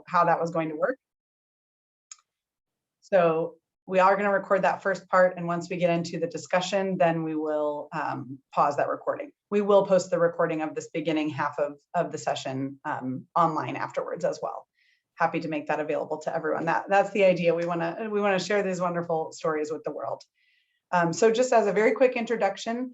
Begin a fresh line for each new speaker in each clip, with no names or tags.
how that was going to work. So we are going to record that first part, and once we get into the discussion, then we will pause that recording. We will post the recording of this beginning half of the session online afterwards as well. Happy to make that available to everyone. That's the idea. We want to share these wonderful stories with the world. So just as a very quick introduction,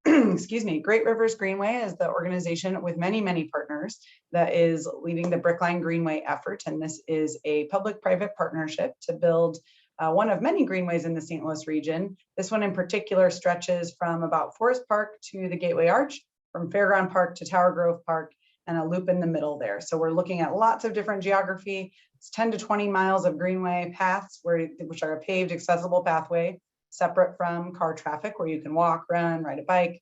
excuse me, Great Rivers Greenway is the organization with many, many partners that is leading the Brickline Greenway effort. And this is a public-private partnership to build one of many greenways in the St. Louis region. This one in particular stretches from about Forest Park to the Gateway Arch, from Fairground Park to Tower Grove Park, and a loop in the middle there. So we're looking at lots of different geography. It's 10 to 20 miles of greenway paths, which are a paved accessible pathway, separate from car traffic, where you can walk, run, ride a bike.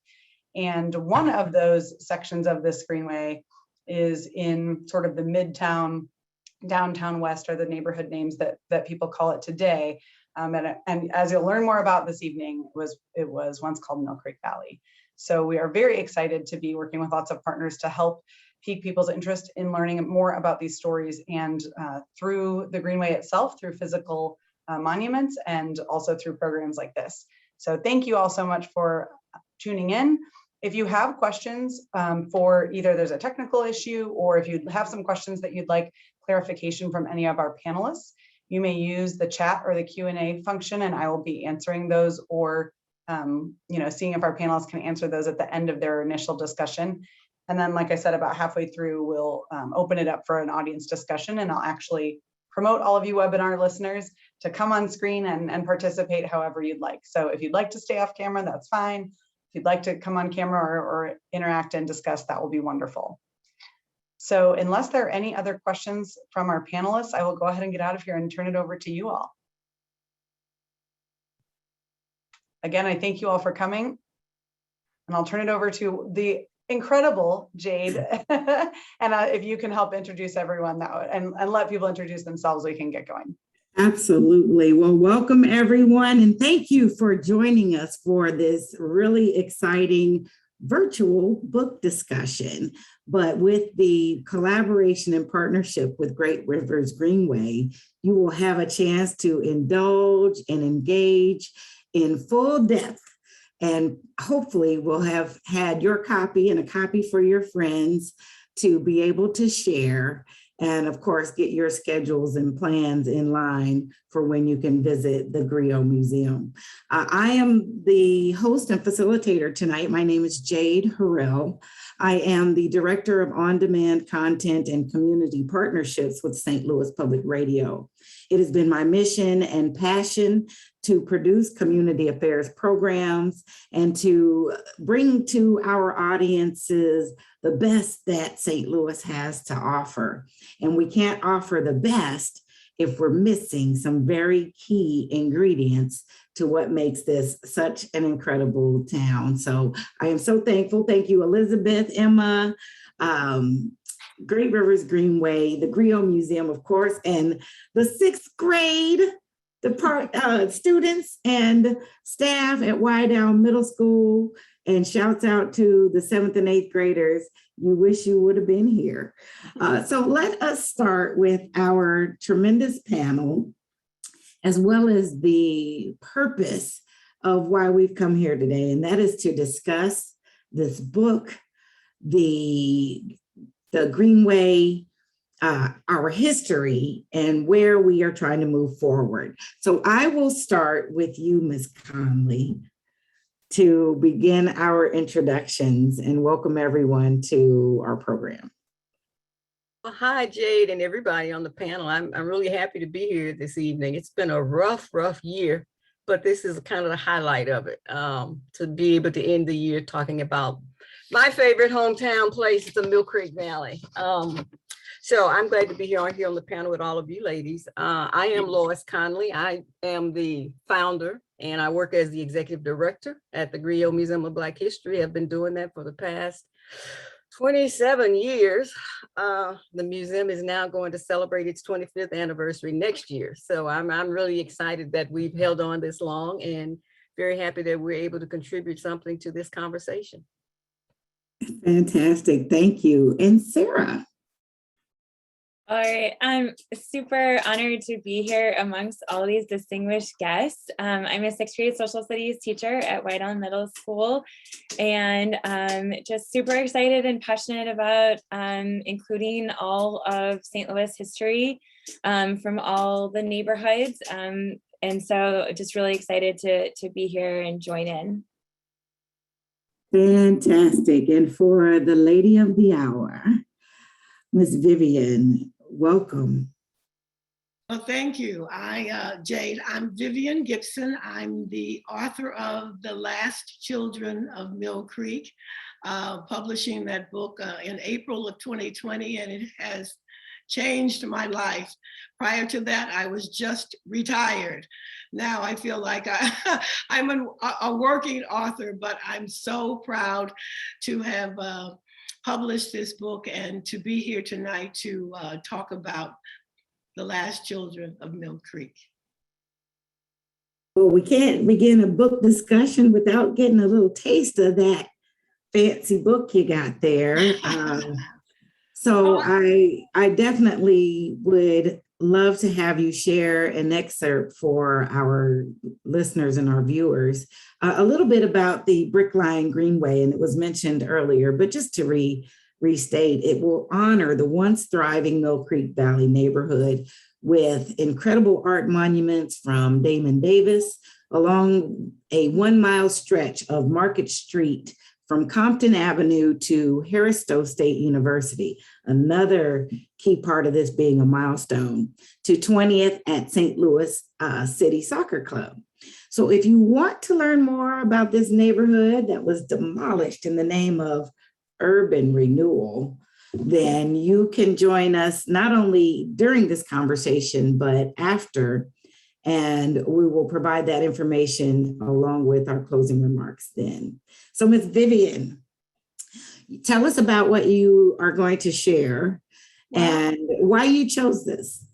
And one of those sections of this greenway is in sort of the Midtown, Downtown West are the neighborhood names that people call it today. And as you'll learn more about this evening, it was once called Mill Creek Valley. So we are very excited to be working with lots of partners to help pique people's interest in learning more about these stories, and through the greenway itself, through physical monuments, and also through programs like this. So thank you all so much for tuning in. If you have questions for either there's a technical issue, or if you have some questions that you'd like clarification from any of our panelists, you may use the chat or the Q&A function, and I will be answering those, or seeing if our panelists can answer those at the end of their initial discussion. And then, like I said, about halfway through, we'll open it up for an audience discussion, and I'll actually promote all of you webinar listeners to come on screen and participate however you'd like. So if you'd like to stay off camera, that's fine. If you'd like to come on camera or interact and discuss, that will be wonderful. So unless there are any other questions from our panelists, I will go ahead and get out of here and turn it over to you all. Again, I thank you all for coming, and I'll turn it over to the incredible Jade. And if you can help introduce everyone and let people introduce themselves, we can get going.
Absolutely. Well, welcome everyone, and thank you for joining us for this really exciting virtual book discussion. But with the collaboration and partnership with Great Rivers Greenway, you will have a chance to indulge and engage in full depth. And hopefully we'll have had your copy and a copy for your friends to be able to share. And of course, get your schedules and plans in line for when you can visit the Griot Museum. I am the host and facilitator tonight. My name is Jade Harrell. I am the Director of On-Demand Content and Community Partnerships with St. Louis Public Radio. It has been my mission and passion to produce community affairs programs and to bring to our audiences the best that St. Louis has to offer. And we can't offer the best if we're missing some very key ingredients to what makes this such an incredible town. So I am so thankful. Thank you, Elizabeth, Emma, Great Rivers Greenway, the Griot Museum, of course, and the 6th grade students and staff at Wyandotte Middle School, and shouts out to the 7th and 8th graders. You wish you would have been here. So let us start with our tremendous panel, as well as the purpose of why we've come here today, and that is to discuss this book, the Greenway, our history, and where we are trying to move forward. So I will start with you, Ms. Conley, to begin our introductions and welcome everyone to our program.
Well, hi, Jade, and everybody on the panel. I'm really happy to be here this evening. It's been a rough year, but this is kind of the highlight of it, to be able to end the year talking about my favorite hometown place, the Mill Creek Valley. So I'm glad to be here on the panel with all of you ladies. I am Lois Conley. I am the founder, and I work as the executive director at the Griot Museum of Black History. I've been doing that for the past 27 years. The museum is now going to celebrate its 25th anniversary next year. So I'm really excited that we've held on this long, and very happy that we're able to contribute something to this conversation.
Fantastic, thank you. And Sarah?
All right, I'm super honored to be here amongst all these distinguished guests. I'm a sixth grade social studies teacher at White Elm Middle School, and just super excited and passionate about including all of St. Louis history from all the neighborhoods. And so just really excited to be here and join in.
Fantastic. And for the lady of the hour, Miss Vivian, welcome.
Well, thank you. Jade, I'm Vivian Gibson. I'm the author of The Last Children of Mill Creek, publishing that book in April of 2020, and it has changed my life. Prior to that, I was just retired. Now I feel like I'm a working author, but I'm so proud to have published this book and to be here tonight to talk about The Last Children of Mill Creek.
Well, we can't begin a book discussion without getting a little taste of that fancy book you got there. So I definitely would love to have you share an excerpt for our listeners and our viewers, a little bit about the Brickline Greenway, and it was mentioned earlier, but just to restate, it will honor the once thriving Mill Creek Valley neighborhood with incredible art monuments from Damon Davis along a 1 mile stretch of Market Street from Compton Avenue to Harrell State University, another key part of this being a milestone, to 20th at St. Louis City Soccer Club. So if you want to learn more about this neighborhood that was demolished in the name of urban renewal, then you can join us not only during this conversation, but after, and we will provide that information along with our closing remarks then. So Ms. Vivian, tell us about what you are going to share and why you chose this.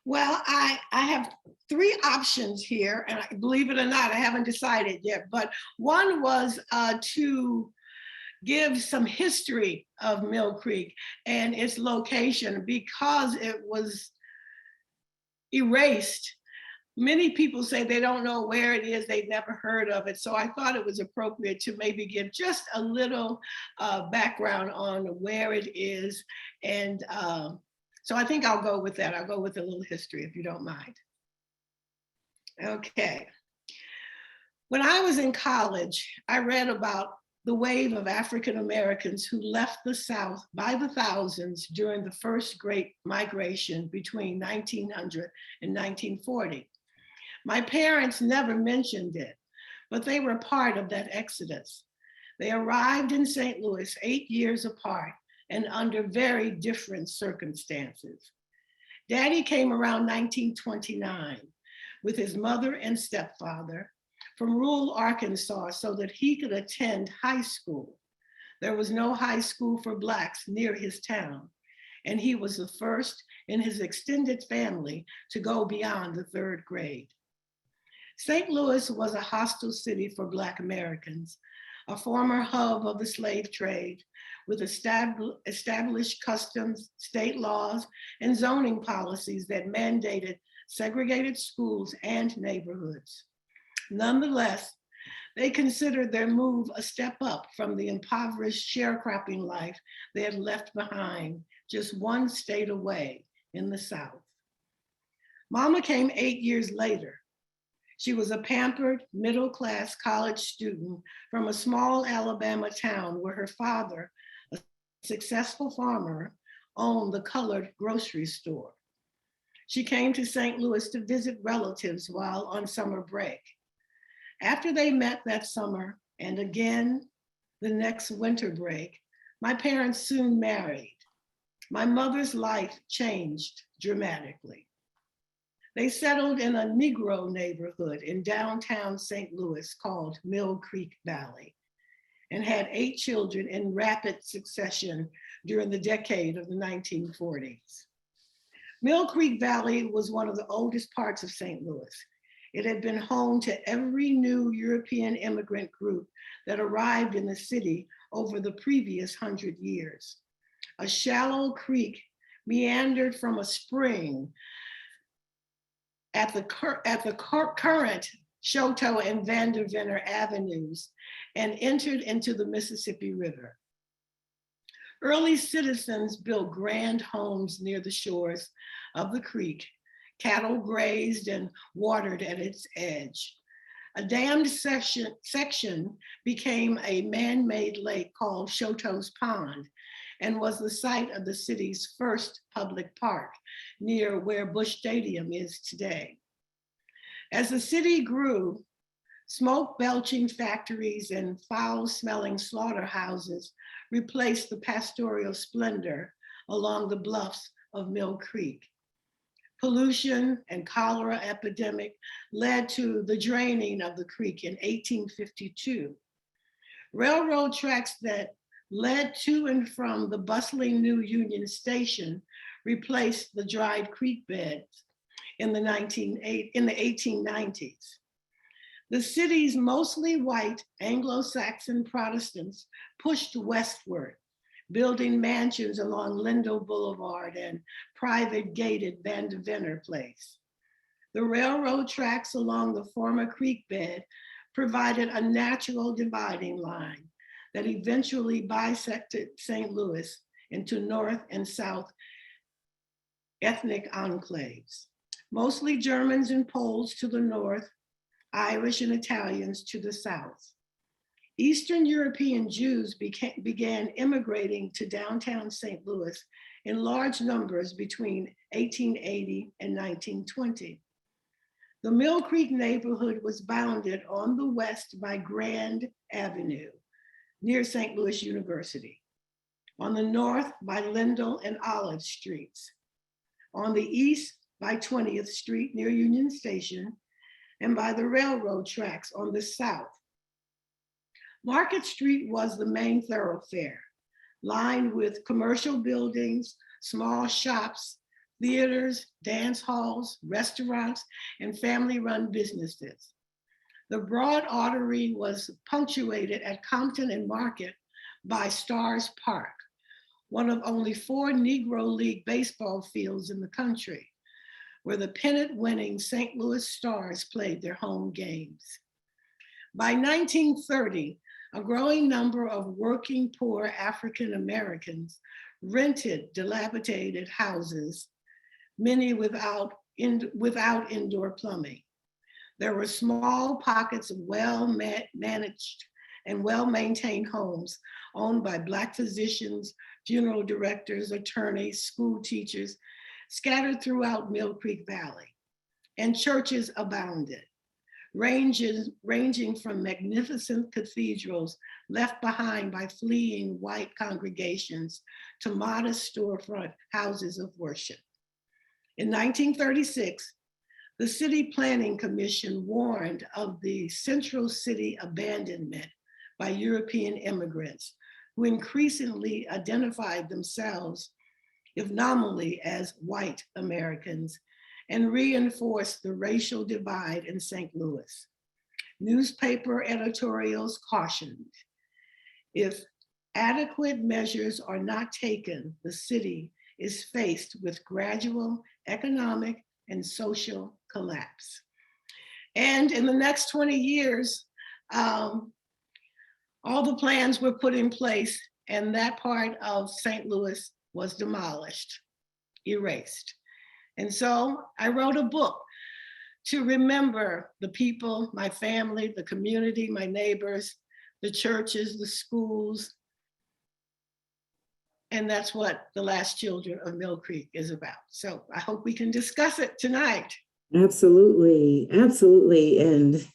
Well, I have 3 options here, and believe it or not, I haven't decided yet, but one was to give some history of Mill Creek and its location because it was erased. Many people say they don't know where it is, they've never heard of it. So I thought it was appropriate to maybe give just a little background on where it is. And so I think I'll go with that. I'll go with a little history if you don't mind. Okay. When I was in college, I read about the wave of African Americans who left the South by the thousands during the first Great Migration between 1900 and 1940. My parents never mentioned it, but they were part of that exodus. They arrived in St. Louis 8 years apart and under very different circumstances. Daddy came around 1929 with his mother and stepfather from rural Arkansas so that he could attend high school. There was no high school for Blacks near his town, and he was the first in his extended family to go beyond the 3rd grade. St. Louis was a hostile city for Black Americans, a former hub of the slave trade with established customs, state laws, and zoning policies that mandated segregated schools and neighborhoods. Nonetheless, they considered their move a step up from the impoverished sharecropping life they had left behind just one state away in the South. Mama came 8 years later. She was a pampered, middle-class college student from a small Alabama town where her father, a successful farmer, owned the colored grocery store. She came to St. Louis to visit relatives while on summer break. After they met that summer, and again the next winter break, my parents soon married. My mother's life changed dramatically. They settled in a Negro neighborhood in downtown St. Louis called Mill Creek Valley and had 8 children in rapid succession during the decade of the 1940s. Mill Creek Valley was one of the oldest parts of St. Louis. It had been home to every new European immigrant group that arrived in the city over the previous 100 years. A shallow creek meandered from a spring at the current Choteau and Vanderveer Avenues and entered into the Mississippi River. Early citizens built grand homes near the shores of the creek. Cattle grazed and watered at its edge. A dammed section became a man-made lake called Choteau's Pond and was the site of the city's first public park near where Busch Stadium is today. As the city grew, smoke-belching factories and foul-smelling slaughterhouses replaced the pastoral splendor along the bluffs of Mill Creek. Pollution and cholera epidemic led to the draining of the creek in 1852. Railroad tracks that led to and from the bustling new Union Station replaced the dried creek beds in the 1890s. The city's mostly white Anglo-Saxon Protestants pushed westward, building mansions along Lindo Boulevard and private gated Vanderveer Place. The railroad tracks along the former creek bed provided a natural dividing line that eventually bisected St. Louis into North and South ethnic enclaves, mostly Germans and Poles to the north, Irish and Italians to the south. Eastern European Jews began immigrating to downtown St. Louis in large numbers between 1880 and 1920. The Mill Creek neighborhood was bounded on the west by Grand Avenue near St. Louis University, on the north by Lindell and Olive Streets, on the east by 20th Street near Union Station, and by the railroad tracks on the south. Market Street was the main thoroughfare, lined with commercial buildings, small shops, theaters, dance halls, restaurants, and family-run businesses. The broad artery was punctuated at Compton and Market by Stars Park, one of only 4 Negro League baseball fields in the country, where the pennant-winning St. Louis Stars played their home games. By 1930, a growing number of working poor African Americans rented dilapidated houses, many without indoor plumbing. There were small pockets of well-managed and well-maintained homes owned by Black physicians, funeral directors, attorneys, school teachers, scattered throughout Mill Creek Valley, and churches abounded, ranging from magnificent cathedrals left behind by fleeing white congregations to modest storefront houses of worship. In 1936, the City Planning Commission warned of the central city abandonment by European immigrants who increasingly identified themselves, if nominally, as white Americans, and reinforced the racial divide in St. Louis. Newspaper editorials cautioned, if adequate measures are not taken, the city is faced with gradual economic and social collapse. And in the next 20 years, all the plans were put in place and that part of St. Louis was demolished, erased. And so I wrote a book to remember the people, my family, the community, my neighbors, the churches, the schools. And that's what The Last Children of Mill Creek is about. So I hope we can discuss it tonight.
Absolutely, absolutely. And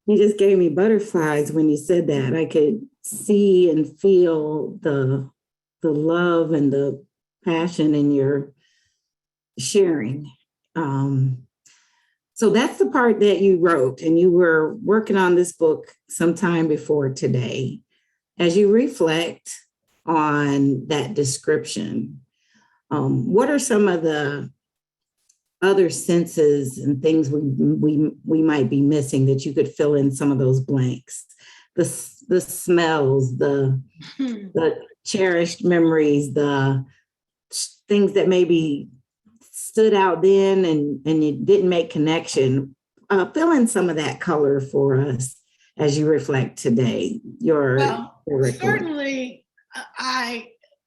you just gave me butterflies when you said that. I could see and feel the love and the passion in your sharing. So that's the part that you wrote, and you were working on this book sometime before today. As you reflect on that description, what are some of the other senses and things we might be missing that you could fill in some of those blanks? The smells, the cherished memories, the things that maybe stood out then and you didn't make connection. Fill in some of that color for us as you reflect today.
Well,
your
certainly,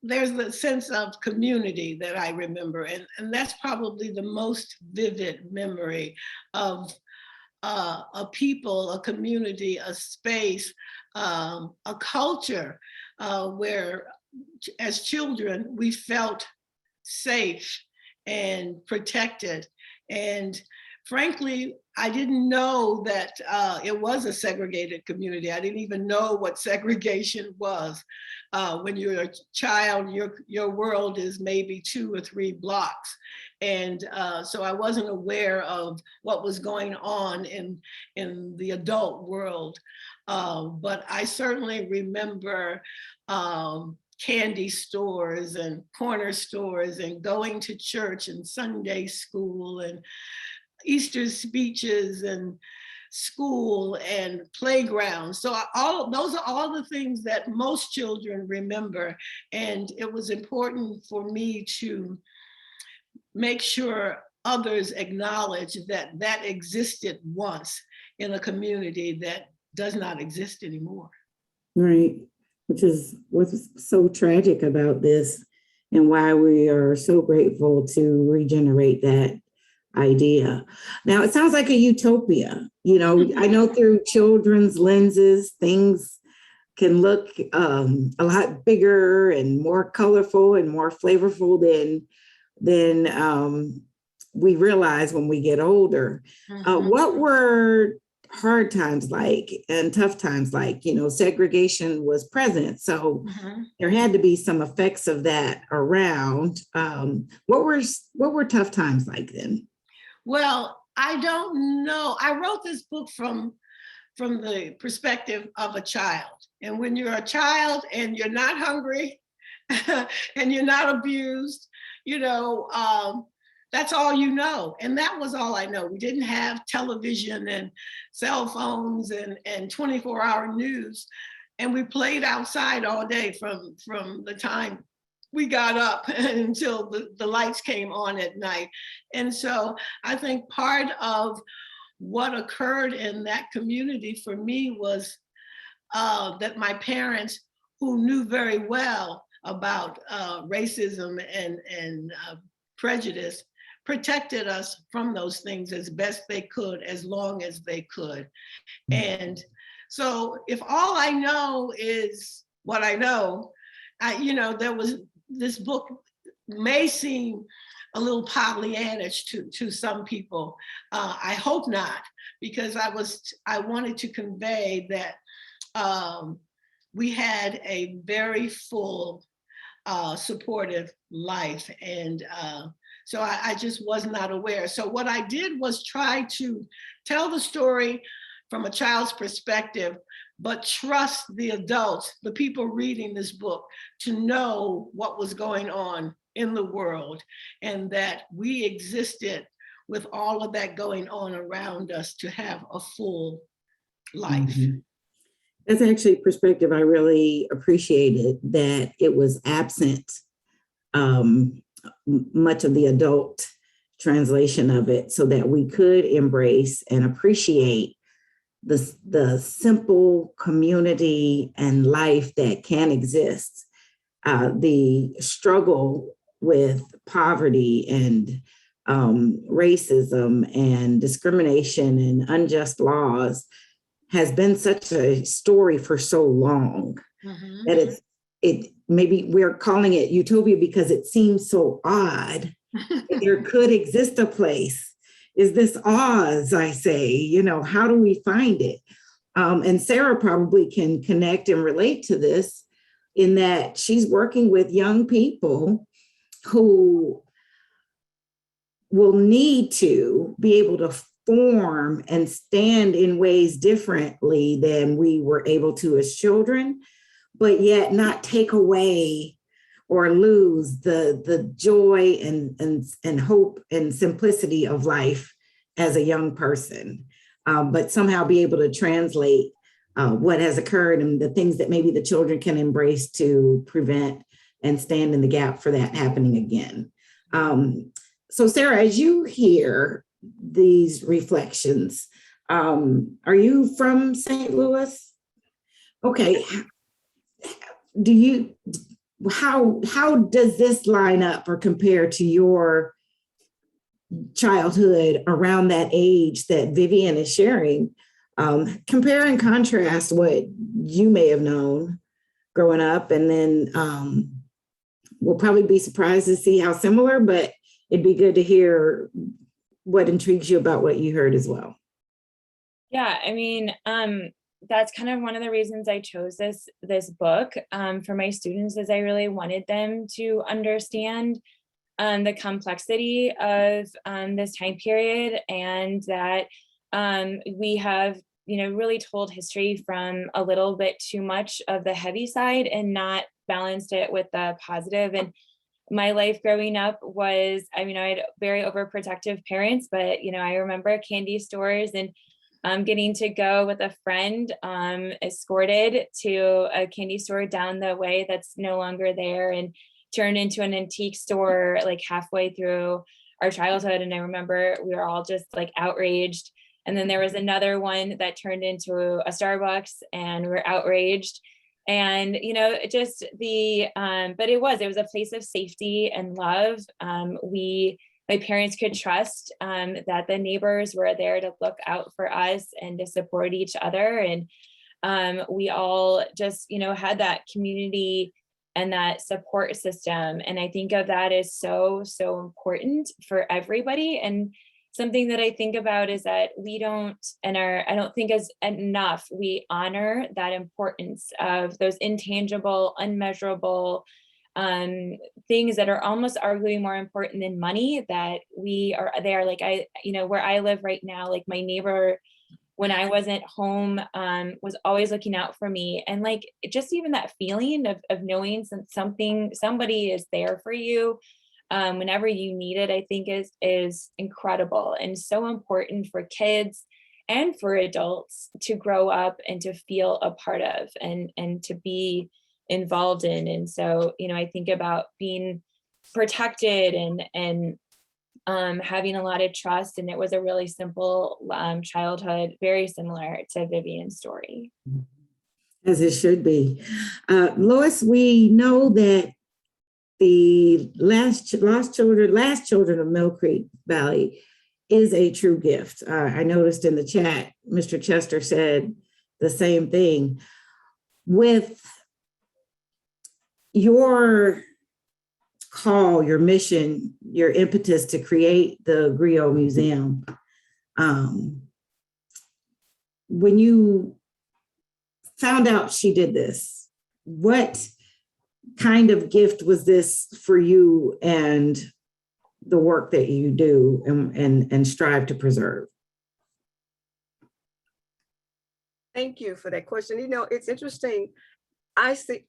there's the sense of community that I remember, and that's probably the most vivid memory of a people, a community, a space, a culture where, as children, we felt safe and protected. And frankly, I didn't know that it was a segregated community. I didn't even know what segregation was. When you're a child, your world is maybe 2 or 3 blocks. And so I wasn't aware of what was going on in the adult world. But I certainly remember candy stores and corner stores and going to church and Sunday school and Easter speeches and school and playgrounds. So those are all the things that most children remember. And it was important for me to make sure others acknowledge that that existed once in a community that does not exist anymore.
Right, which is what's so tragic about this and why we are so grateful to regenerate that idea. Now, it sounds like a utopia. You know, I know through children's lenses, things can look a lot bigger and more colorful and more flavorful than we realize when we get older. What were hard times like and tough times like? You know, segregation was present, so there had to be some effects of that around. What were tough times like then?
Well, I don't know. I wrote this book from the perspective of a child. And when you're a child and you're not hungry and you're not abused, you know, that's all you know. And that was all I know. We didn't have television and cell phones and 24-hour news. And we played outside all day from the time we got up until the lights came on at night. And so I think part of what occurred in that community for me was that my parents, who knew very well about racism and prejudice, protected us from those things as best they could, as long as they could. And so if all I know is what I know, this book may seem a little Pollyannish to some people. I hope not, because I wanted to convey that we had a very full, supportive life. And so I just was not aware. So what I did was try to tell the story from a child's perspective, but trust the adults, the people reading this book, to know what was going on in the world and that we existed with all of that going on around us to have a full life.
That's actually a perspective I really appreciated, that it was absent much of the adult translation of it, so that we could embrace and appreciate the simple community and life that can exist. The struggle with poverty and racism and discrimination and unjust laws has been such a story for so long that it maybe we're calling it utopia because it seems so odd that there could exist a place. Is this Oz, I say, you know, how do we find it? And Sarah probably can connect and relate to this, in that she's working with young people who will need to be able to form and stand in ways differently than we were able to as children, but yet not take away or lose the joy and hope and simplicity of life as a young person, but somehow be able to translate what has occurred and the things that maybe the children can embrace to prevent and stand in the gap for that happening again. So Sarah, as you hear these reflections, are you from St. Louis? Okay. How does this line up or compare to your childhood around that age that Vivian is sharing? Compare and contrast what you may have known growing up, and then we'll probably be surprised to see how similar, but it'd be good to hear what intrigues you about what you heard as well.
Yeah, I mean, that's kind of one of the reasons I chose this book for my students, is I really wanted them to understand the complexity of this time period, and that we have, really told history from a little bit too much of the heavy side and not balanced it with the positive. And my life growing up was, I had very overprotective parents, but I remember candy stores and getting to go with a friend escorted to a candy store down the way that's no longer there, and turned into an antique store like halfway through our childhood. And I remember we were all just like outraged. And then there was another one that turned into a Starbucks, and we're outraged. And just but it was a place of safety and love. My parents could trust that the neighbors were there to look out for us and to support each other. And we all just, had that community and that support system. And I think of that as so, so important for everybody. And something that I think about is that I don't think as enough, we honor that importance of those intangible, unmeasurable things that are almost arguably more important than money, that they are like, where I live right now, like my neighbor, when I wasn't home, was always looking out for me. And like, just even that feeling of knowing somebody is there for you whenever you need it, I think is incredible and so important for kids and for adults to grow up and to feel a part of and to be involved in. And so, I think about being protected and having a lot of trust. And it was a really simple childhood, very similar to Vivian's story.
As it should be. Lois, we know that the last children of Mill Creek Valley is a true gift. I noticed in the chat, Mr. Chester said the same thing. With your call, your mission, your impetus to create the Griot Museum, when you found out she did this, what kind of gift was this for you and the work that you do and strive to preserve?
Thank you for that question. It's interesting. I see,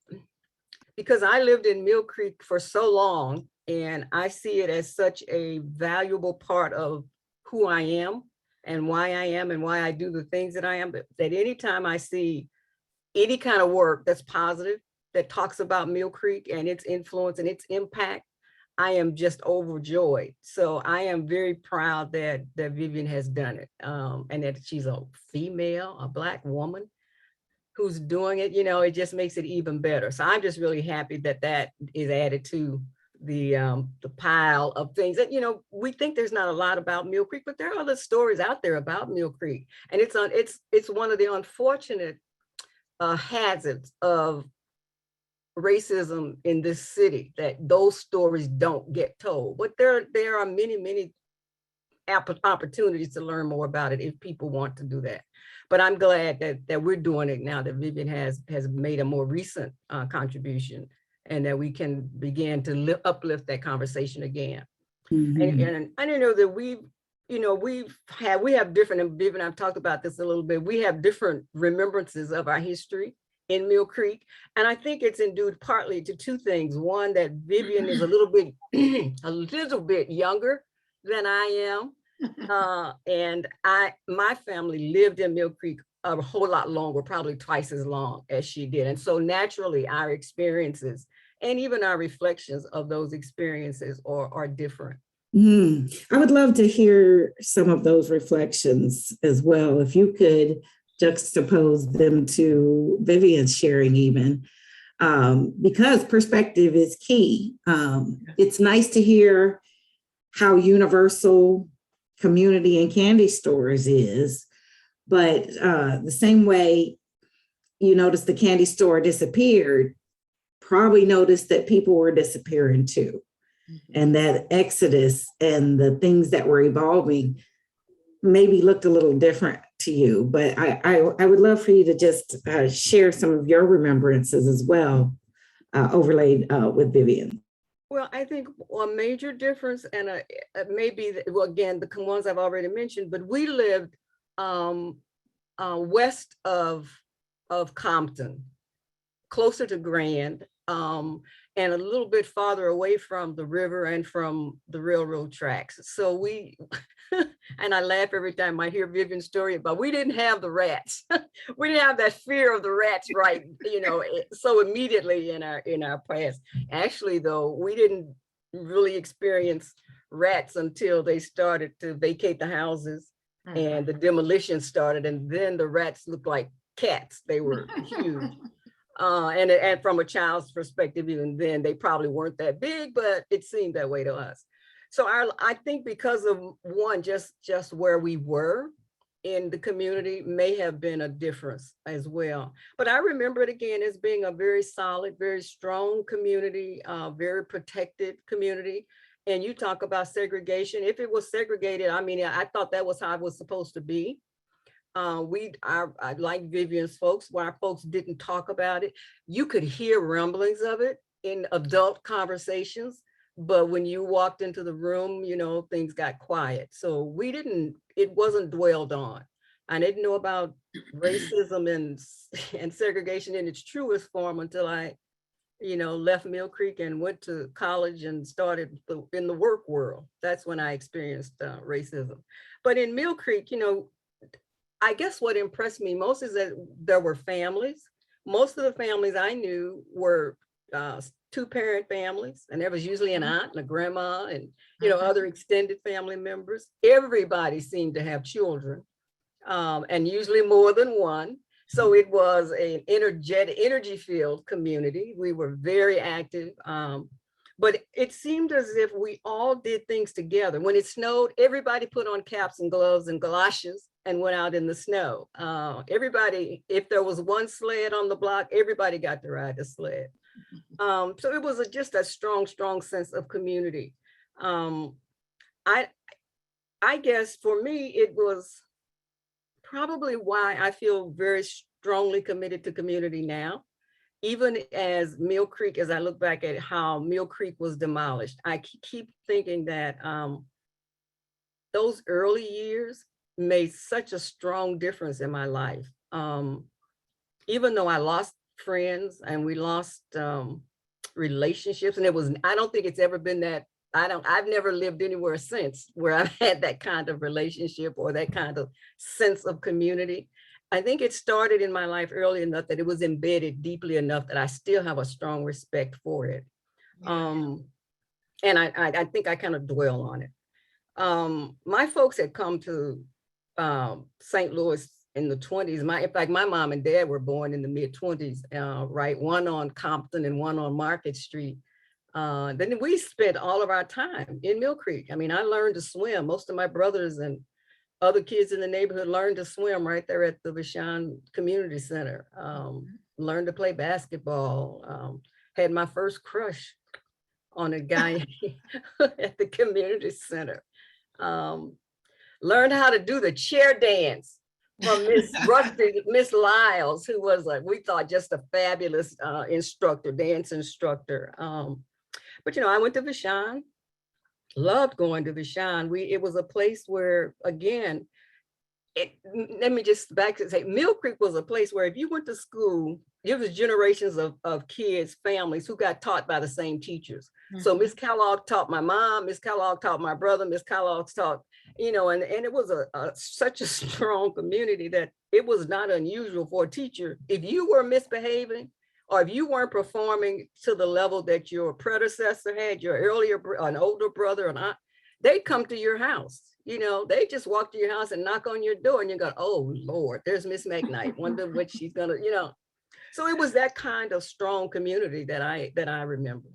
because I lived in Mill Creek for so long, and I see it as such a valuable part of who I am and why I am and why I do the things that I am, that anytime I see any kind of work that's positive, that talks about Mill Creek and its influence and its impact, I am just overjoyed. So I am very proud that Vivian has done it, and that she's a female, a Black woman who's doing it. It just makes it even better. So I'm just really happy that is added to the pile of things that, we think there's not a lot about Mill Creek, but there are other stories out there about Mill Creek, and it's one of the unfortunate hazards of racism in this city, that those stories don't get told. But there are many opportunities to learn more about it if people want to do that. But I'm glad that we're doing it now, that Vivian has made a more recent contribution, and that we can begin to uplift that conversation again. Mm-hmm. And I know that we have different, and Vivian, I've talked about this a little bit, we have different remembrances of our history in Mill Creek. And I think it's due partly to two things. One, that Vivian is a little bit younger than I am. And my family lived in Mill Creek a whole lot longer, probably twice as long as she did. And so naturally our experiences and even our reflections of those experiences are different.
I would love to hear some of those reflections as well. If you could juxtapose them to Vivian's sharing even, because perspective is key. It's nice to hear how universal community and candy stores is, but the same way you noticed the candy store disappeared, probably noticed that people were disappearing too. And that exodus and the things that were evolving maybe looked a little different to you, but I would love for you to just share some of your remembrances as well, overlaid with Vivian.
Well, I think a major difference, and maybe, well, again, the ones I've already mentioned, but we lived west of Compton, closer to Grand, and a little bit farther away from the river and from the railroad tracks. So we, and I laugh every time I hear Vivian's story about, we didn't have the rats. We didn't have that fear of the rats, right? So immediately in our past. Actually, though, we didn't really experience rats until they started to vacate the houses and the demolition started. And then the rats looked like cats. They were huge. And from a child's perspective, even then, they probably weren't that big, but it seemed that way to us. So I think because of one, just where we were in the community may have been a difference as well. But I remember it again as being a very solid, very strong community, very protected community. And you talk about segregation. If it was segregated, I mean, I thought that was how it was supposed to be. I like Vivian's folks, where our folks didn't talk about it. You could hear rumblings of it in adult conversations, but when you walked into the room, things got quiet. So it wasn't dwelled on. I didn't know about racism and segregation in its truest form until I, left Mill Creek and went to college and started in the work world. That's when I experienced racism. But in Mill Creek, I guess what impressed me most is that there were families. Most of the families I knew were two-parent families, and there was usually an aunt and a grandma and other extended family members. Everybody seemed to have children, and usually more than one. So it was an energetic, energy-filled community. We were very active, but it seemed as if we all did things together. When it snowed, everybody put on caps and gloves and galoshes and went out in the snow. Everybody, if there was one sled on the block, everybody got to ride the sled. So it was just a strong sense of community. I guess for me, it was probably why I feel very strongly committed to community now. Even as Mill Creek, as I look back at how Mill Creek was demolished, I keep thinking that those early years made such a strong difference in my life. Even though I lost friends and we lost relationships, and I don't think it's ever been that, I've never lived anywhere since where I've had that kind of relationship or that kind of sense of community. I think it started in my life early enough that it was embedded deeply enough that I still have a strong respect for it. And I think I kind of dwell on it. My folks had come to St. Louis in the 20s. In fact, my mom and dad were born in the mid-20s, right? One on Compton and one on Market Street. Then we spent all of our time in Mill Creek. I mean, I learned to swim. Most of my brothers and other kids in the neighborhood learned to swim right there at the Vashon Community Center. Learned to play basketball. Had my first crush on a guy at the community center. Learned how to do the chair dance from Miss Lyles, who was we thought just a fabulous dance instructor. But I went to Vashon, loved going to Vashon. It was a place where, again, let me just back to say, Mill Creek was a place where if you went to school, there was generations of kids, families who got taught by the same teachers. Mm-hmm. So Miss Kellogg taught my mom, Miss Kellogg taught my brother, Miss Kellogg taught, and it was such a strong community that it was not unusual for a teacher. If you were misbehaving or if you weren't performing to the level that your predecessor had, your earlier, an older brother and aunt, they'd come to your house. You know, they just walk to your house and knock on your door and you go, oh Lord, there's Miss McKnight. Wonder what she's gonna, you know. So it was that kind of strong community that I remember.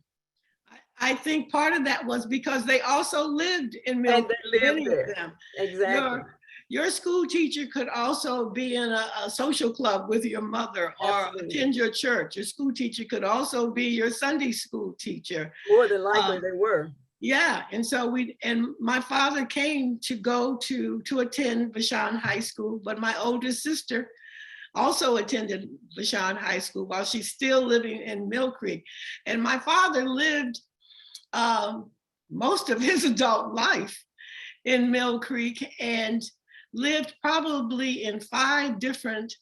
I think part of that was because they also lived in Mill Creek, many of them.
Exactly.
Your school teacher could also be in a social club with your mother or
Absolutely.
attend your church. Your school teacher could also be your Sunday school teacher.
More than likely they were.
Yeah, and so my father came to go to attend Vashon High School, but my oldest sister also attended Vashon High School while she's still living in Mill Creek. And my father lived most of his adult life in Mill Creek and lived probably in 5 different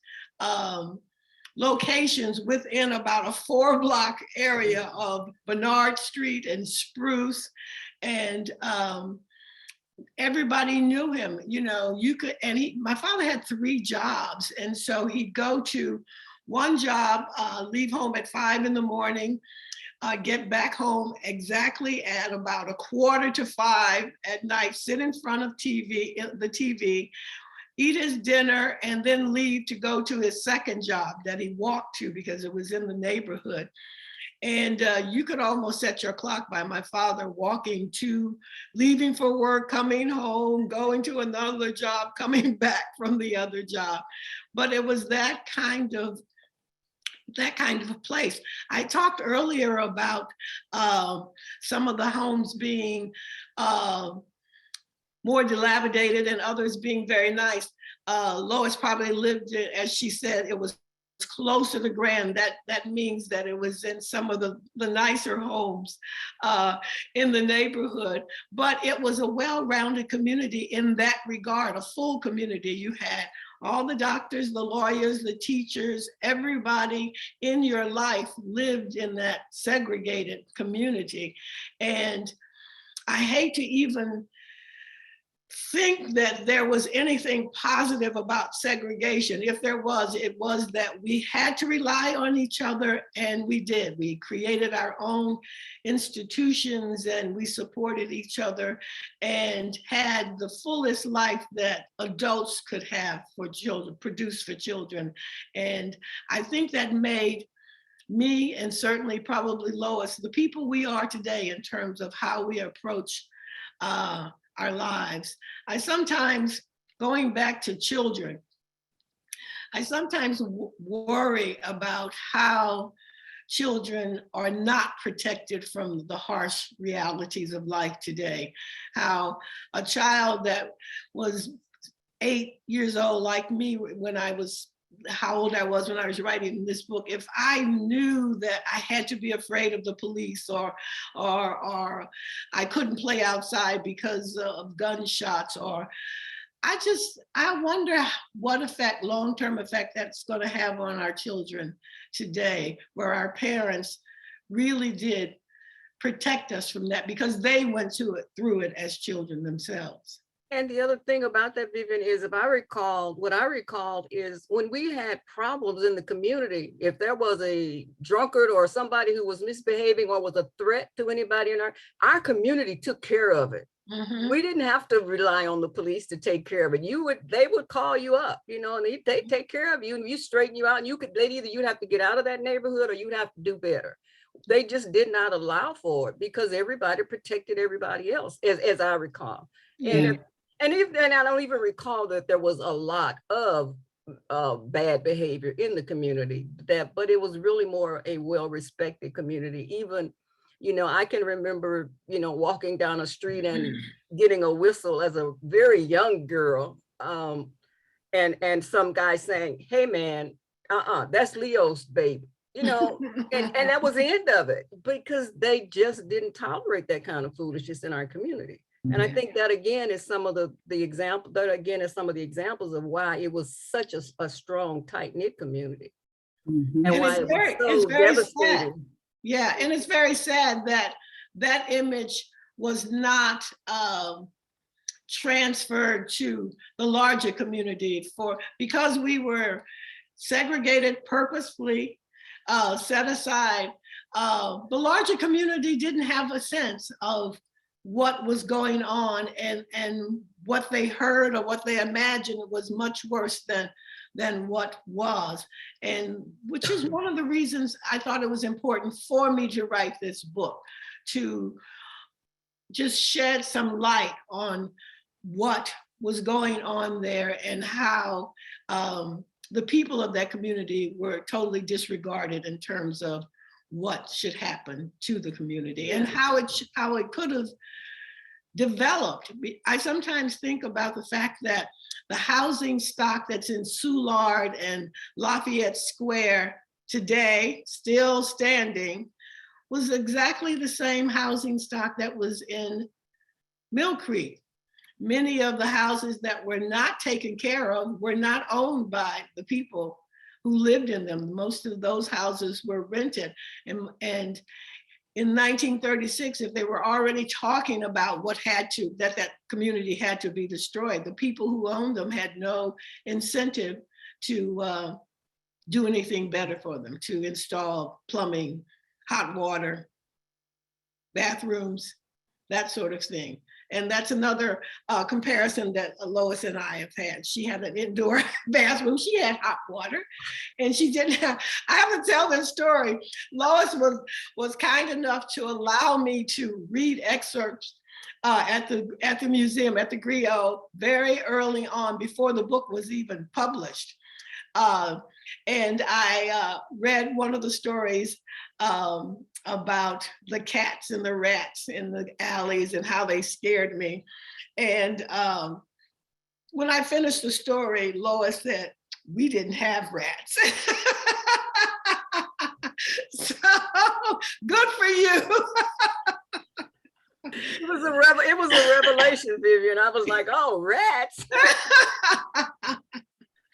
locations within about a 4-block area of Bernard Street and Spruce. And everybody knew him, you know, my father had 3 jobs. And so he'd go to one job, leave home at 5 in the morning, get back home exactly at about 4:45 at night, sit in front of the TV, eat his dinner, and then leave to go to his second job that he walked to because it was in the neighborhood. And you could almost set your clock by my father leaving for work, coming home, going to another job, coming back from the other job. But it was that kind of a place. I talked earlier about some of the homes being more dilapidated and others being very nice. Lois probably lived, as she said, it was close to the Grand. That means that it was in some of the nicer homes in the neighborhood. But it was a well-rounded community in that regard, a full community. You had all the doctors, the lawyers, the teachers, everybody in your life lived in that segregated community. And I hate to even think that there was anything positive about segregation. If there was, it was that we had to rely on each other, and we did. We created our own institutions and we supported each other and had the fullest life that adults could have for children, produce for children. And I think that made me, and certainly probably Lois, the people we are today in terms of how we approach our lives. I sometimes, going back to children, I sometimes worry about how children are not protected from the harsh realities of life today. How a child that was 8 years old, like me, when I was how old I was when I was writing this book, if I knew that I had to be afraid of the police or I couldn't play outside because of gunshots, or I wonder what effect, long-term effect that's going to have on our children today, where our parents really did protect us from that because they went through it as children themselves.
And the other thing about that, Vivian, is what I recalled is when we had problems in the community, if there was a drunkard or somebody who was misbehaving or was a threat to anybody in our community took care of it. Mm-hmm. We didn't have to rely on the police to take care of it. They would call you up, you know, and they take care of you and you straighten you out, and you'd have to get out of that neighborhood or you'd have to do better. They just did not allow for it because everybody protected everybody else, as I recall. Yeah. And I don't even recall that there was a lot of bad behavior in the community, but it was really more a well-respected community. Even, you know, I can remember, you know, walking down a street and getting a whistle as a very young girl, and some guy saying, "Hey man, that's Leo's baby," you know, and that was the end of it because they just didn't tolerate that kind of foolishness in our community. And I think that again is some of the examples of why it was such a strong, tight-knit community. Mm-hmm. And why it was so devastating.
Sad. Yeah, and it's very sad that that image was not transferred to the larger community because we were segregated purposefully. set aside, the larger community didn't have a sense of what was going on, and what they heard or what they imagined was much worse than what was. And which is one of the reasons I thought it was important for me to write this book, to just shed some light on what was going on there and how the people of that community were totally disregarded in terms of what should happen to the community and how it could have developed. I sometimes think about the fact that the housing stock that's in Soulard and Lafayette Square today, still standing, was exactly the same housing stock that was in Mill Creek. Many of the houses that were not taken care of were not owned by the people who lived in them. Most of those houses were rented. And in 1936, if they were already talking about that community had to be destroyed, the people who owned them had no incentive to do anything better for them, to install plumbing, hot water, bathrooms, that sort of thing. And that's another comparison that Lois and I have had. She had an indoor bathroom, she had hot water, and she didn't have, I have to tell this story. Lois was kind enough to allow me to read excerpts at the museum, at the Griot, very early on, before the book was even published. And I read one of the stories about the cats and the rats in the alleys and how they scared me. And when I finished the story, Lois said, "We didn't have rats." So good for you.
It was a revelation, Vivian. I was like, oh, rats.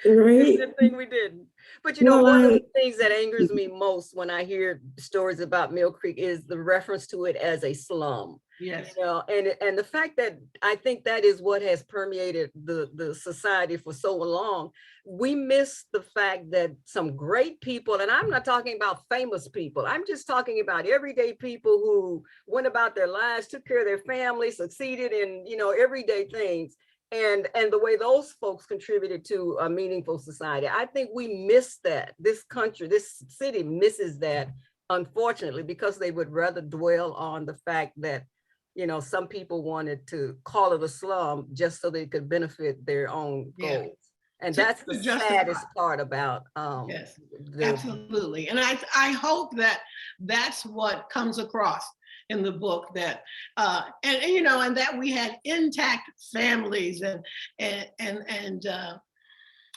Right.
Good thing we didn't. But you know, one of the things that angers me most when I hear stories about Mill Creek is the reference to it as a slum.
Yes.
You know, and the fact that I think that is what has permeated the society for so long. We miss the fact that some great people, and I'm not talking about famous people, I'm just talking about everyday people who went about their lives, took care of their family, succeeded in, you know, everyday things. And the way those folks contributed to a meaningful society. I think we miss that. This country, this city misses that, unfortunately, because they would rather dwell on the fact that, you know, some people wanted to call it a slum just so they could benefit their own goals. And that's the saddest part about
yes, absolutely. And I hope that that's what comes across in the book, that and you know, and that we had intact families and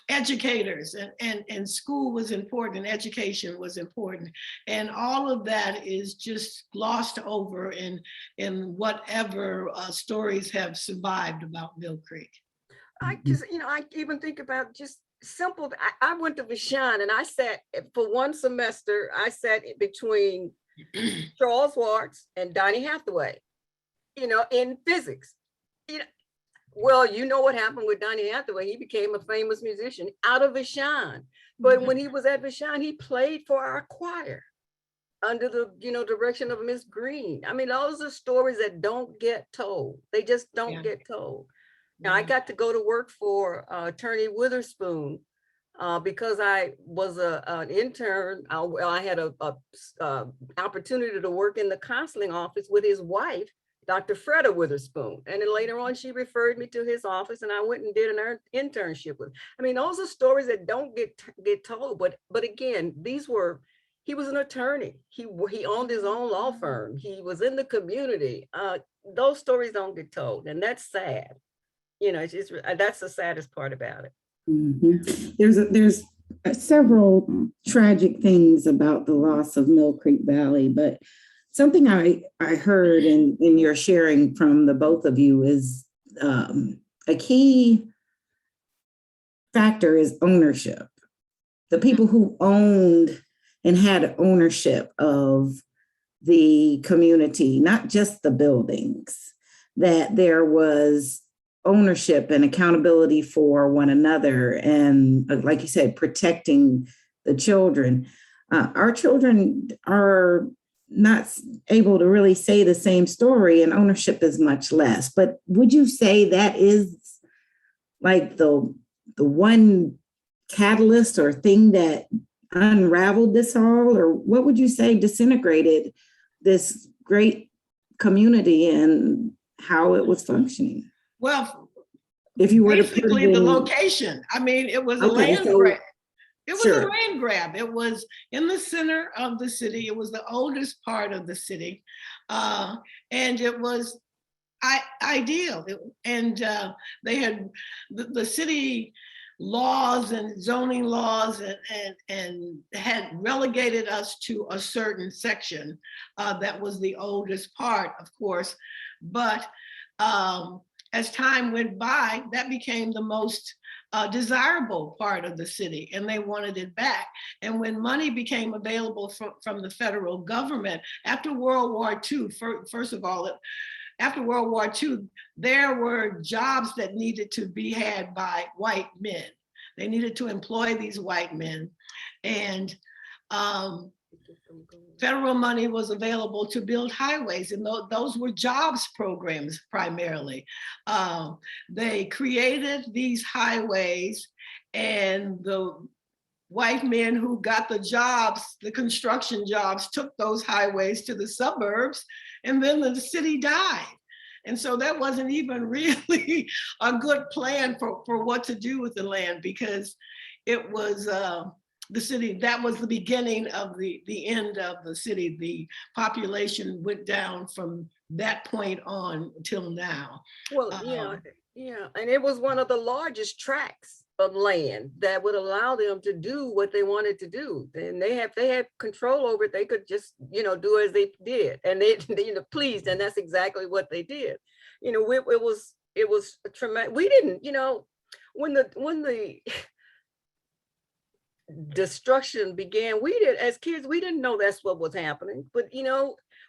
educators, and school was important, education was important, and all of that is just glossed over in whatever stories have survived about Mill Creek.
I just, you know, I even think about just simple. I went to Vashon and I sat for one semester. I sat between Charles Watts and Donny Hathaway, you know, in physics. You know, well, you know what happened with Donny Hathaway. He became a famous musician out of Vashon. But when he was at Vashon, he played for our choir under the, you know, direction of Miss Green. I mean, those are stories that don't get told. They just don't get told. Now, I got to go to work for Attorney Witherspoon because I was an intern. I had a opportunity to work in the counseling office with his wife, Dr. Freda Witherspoon. And then later on, she referred me to his office and I went and did an internship with him. I mean, those are stories that don't get told. But again, he was an attorney. He owned his own law firm. He was in the community. Those stories don't get told, and that's sad. You know, it's just, that's the saddest part about it.
Mm-hmm. There's several tragic things about the loss of Mill Creek Valley, but something I heard in your sharing from the both of you is a key factor is ownership. The people who owned and had ownership of the community, not just the buildings, that there was ownership and accountability for one another, and like you said, protecting the children. Our children are not able to really say the same story, and ownership is much less. But would you say that is like the one catalyst or thing that unraveled this all? Or what would you say disintegrated this great community and how it was functioning?
Well,
if you were to
basically the location. I mean, it was a land grab. It was a land grab. It was in the center of the city. It was the oldest part of the city. And it was ideal. They had the city laws and zoning laws and had relegated us to a certain section that was the oldest part, of course. But as time went by, that became the most desirable part of the city, and they wanted it back. And when money became available from the federal government after World War II, first of all, after World War II, there were jobs that needed to be had by white men. They needed to employ these white men. And federal money was available to build highways, and those were jobs programs primarily. They created these highways, and the white men who got the jobs, the construction jobs, took those highways to the suburbs, and then the city died. And so that wasn't even really a good plan for what to do with the land, because it was the city, that was the beginning of the end of the city. The population went down from that point on till now.
Well, yeah, and it was one of the largest tracts of land that would allow them to do what they wanted to do. And they had control over it. They could just, do as they did, and they pleased, and that's exactly what they did. It was a tremendous. We didn't, when the destruction began, as kids, we didn't know that's what was happening. But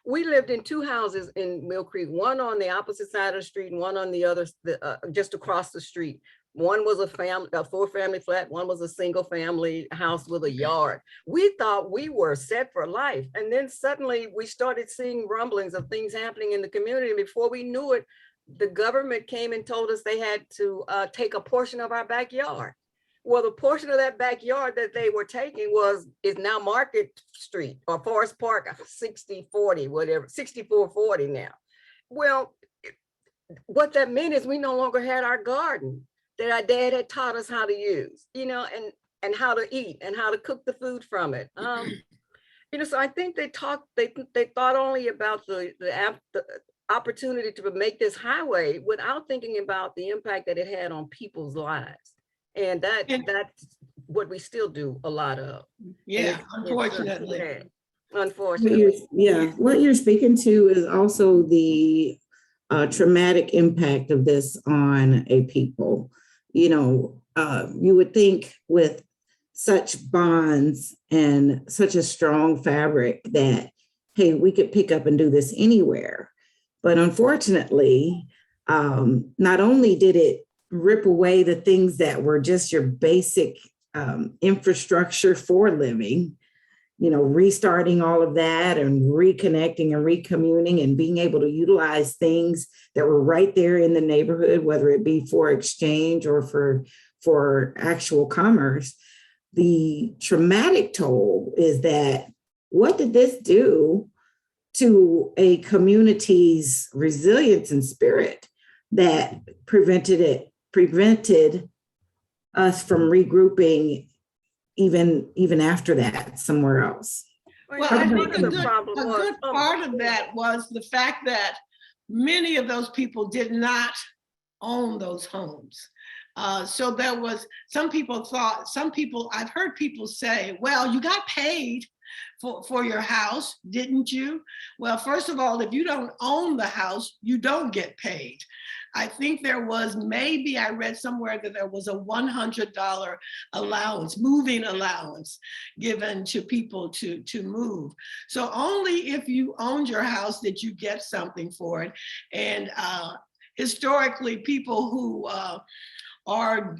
we lived in two houses in Mill Creek, one on the opposite side of the street and one on the other, just across the street. One was a 4-family flat, one was a single family house with a yard. We thought we were set for life. And then suddenly we started seeing rumblings of things happening in the community. Before we knew it, the government came and told us they had to take a portion of our backyard. Well, the portion of that backyard that they were taking is now Market Street or Forest Park, 60-40, whatever, 64-40 now. Well, what that meant is we no longer had our garden that our dad had taught us how to use, and how to eat and how to cook the food from it. So I think they thought only about the opportunity to make this highway without thinking about the impact that it had on people's lives. And that's what we still do a lot of.
Yeah, unfortunately.
Unfortunately.
What you're speaking to is also the traumatic impact of this on a people. You would think with such bonds and such a strong fabric that, hey, we could pick up and do this anywhere. But unfortunately, not only did it rip away the things that were just your basic infrastructure for living, restarting all of that and reconnecting and recommuning and being able to utilize things that were right there in the neighborhood, whether it be for exchange or for actual commerce. The traumatic toll is that what did this do to a community's resilience and spirit that prevented us from regrouping even after that somewhere else?
Well, I think a good part of that was the fact that many of those people did not own those homes. So there was, I've heard people say, well, you got paid for your house, didn't you? Well, first of all, if you don't own the house, you don't get paid. I think I read somewhere that there was a $100 allowance, moving allowance given to people to move. So only if you owned your house did you get something for it. And historically, people who are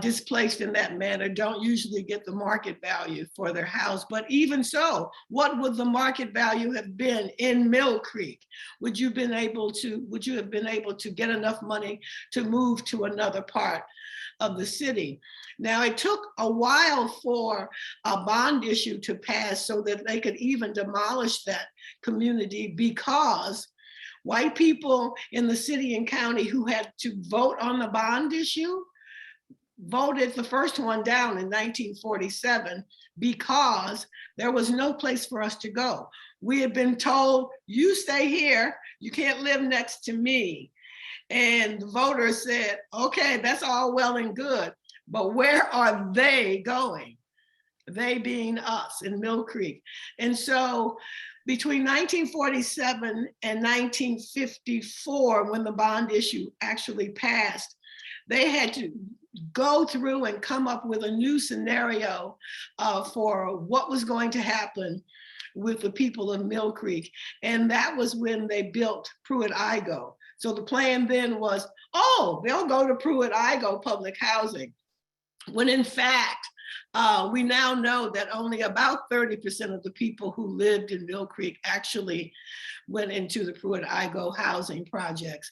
displaced in that manner don't usually get the market value for their house. But even so, what would the market value have been in Mill Creek? Would you have been able to get enough money to move to another part of the city? Now, it took a while for a bond issue to pass so that they could even demolish that community, because white people in the city and county who had to vote on the bond issue voted the first one down in 1947 because there was no place for us to go. We had been told, you stay here, you can't live next to me. And the voters said, okay, that's all well and good, but where are they going? They being us in Mill Creek. And so between 1947 and 1954, when the bond issue actually passed, they had to go through and come up with a new scenario for what was going to happen with the people of Mill Creek. And that was when they built Pruitt-Igoe. So the plan then was, oh, they'll go to Pruitt-Igoe public housing. When in fact, we now know that only about 30% of the people who lived in Mill Creek actually went into the Pruitt-Igoe housing projects.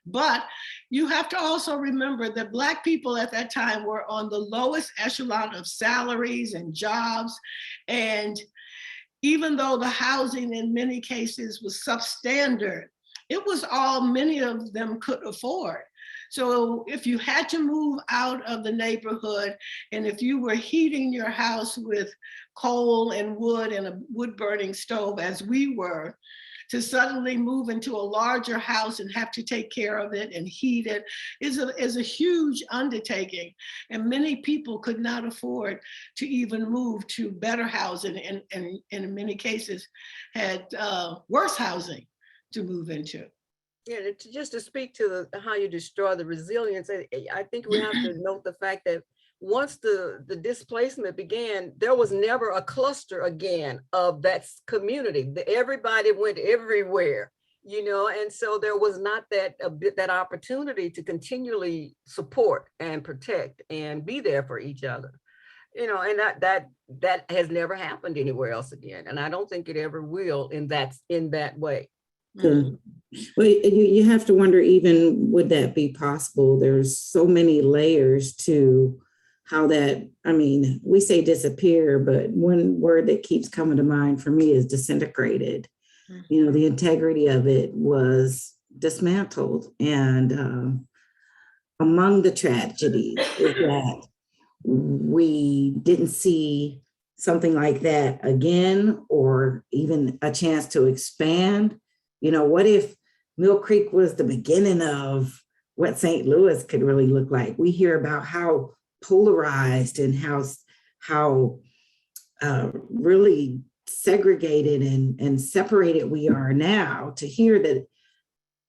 But you have to also remember that Black people at that time were on the lowest echelon of salaries and jobs. And even though the housing in many cases was substandard, it was all many of them could afford. So if you had to move out of the neighborhood, and if you were heating your house with coal and wood and a wood burning stove, as we were, to suddenly move into a larger house and have to take care of it and heat it is a huge undertaking. And many people could not afford to even move to better housing, and in many cases had worse housing to move into.
Yeah, just to speak to how you destroy the resilience, I think we have to note the fact that once the displacement began, there was never a cluster again of that community. Everybody went everywhere, and so there was not that opportunity to continually support and protect and be there for each other. And that has never happened anywhere else again. And I don't think it ever will in that way.
Well, you have to wonder, even would that be possible? There's so many layers to how that, we say disappear, but one word that keeps coming to mind for me is disintegrated. Mm-hmm. The integrity of it was dismantled. And among the tragedies is that we didn't see something like that again, or even a chance to expand. What if Mill Creek was the beginning of what St. Louis could really look like? We hear about how polarized and how really segregated and separated we are now. To hear that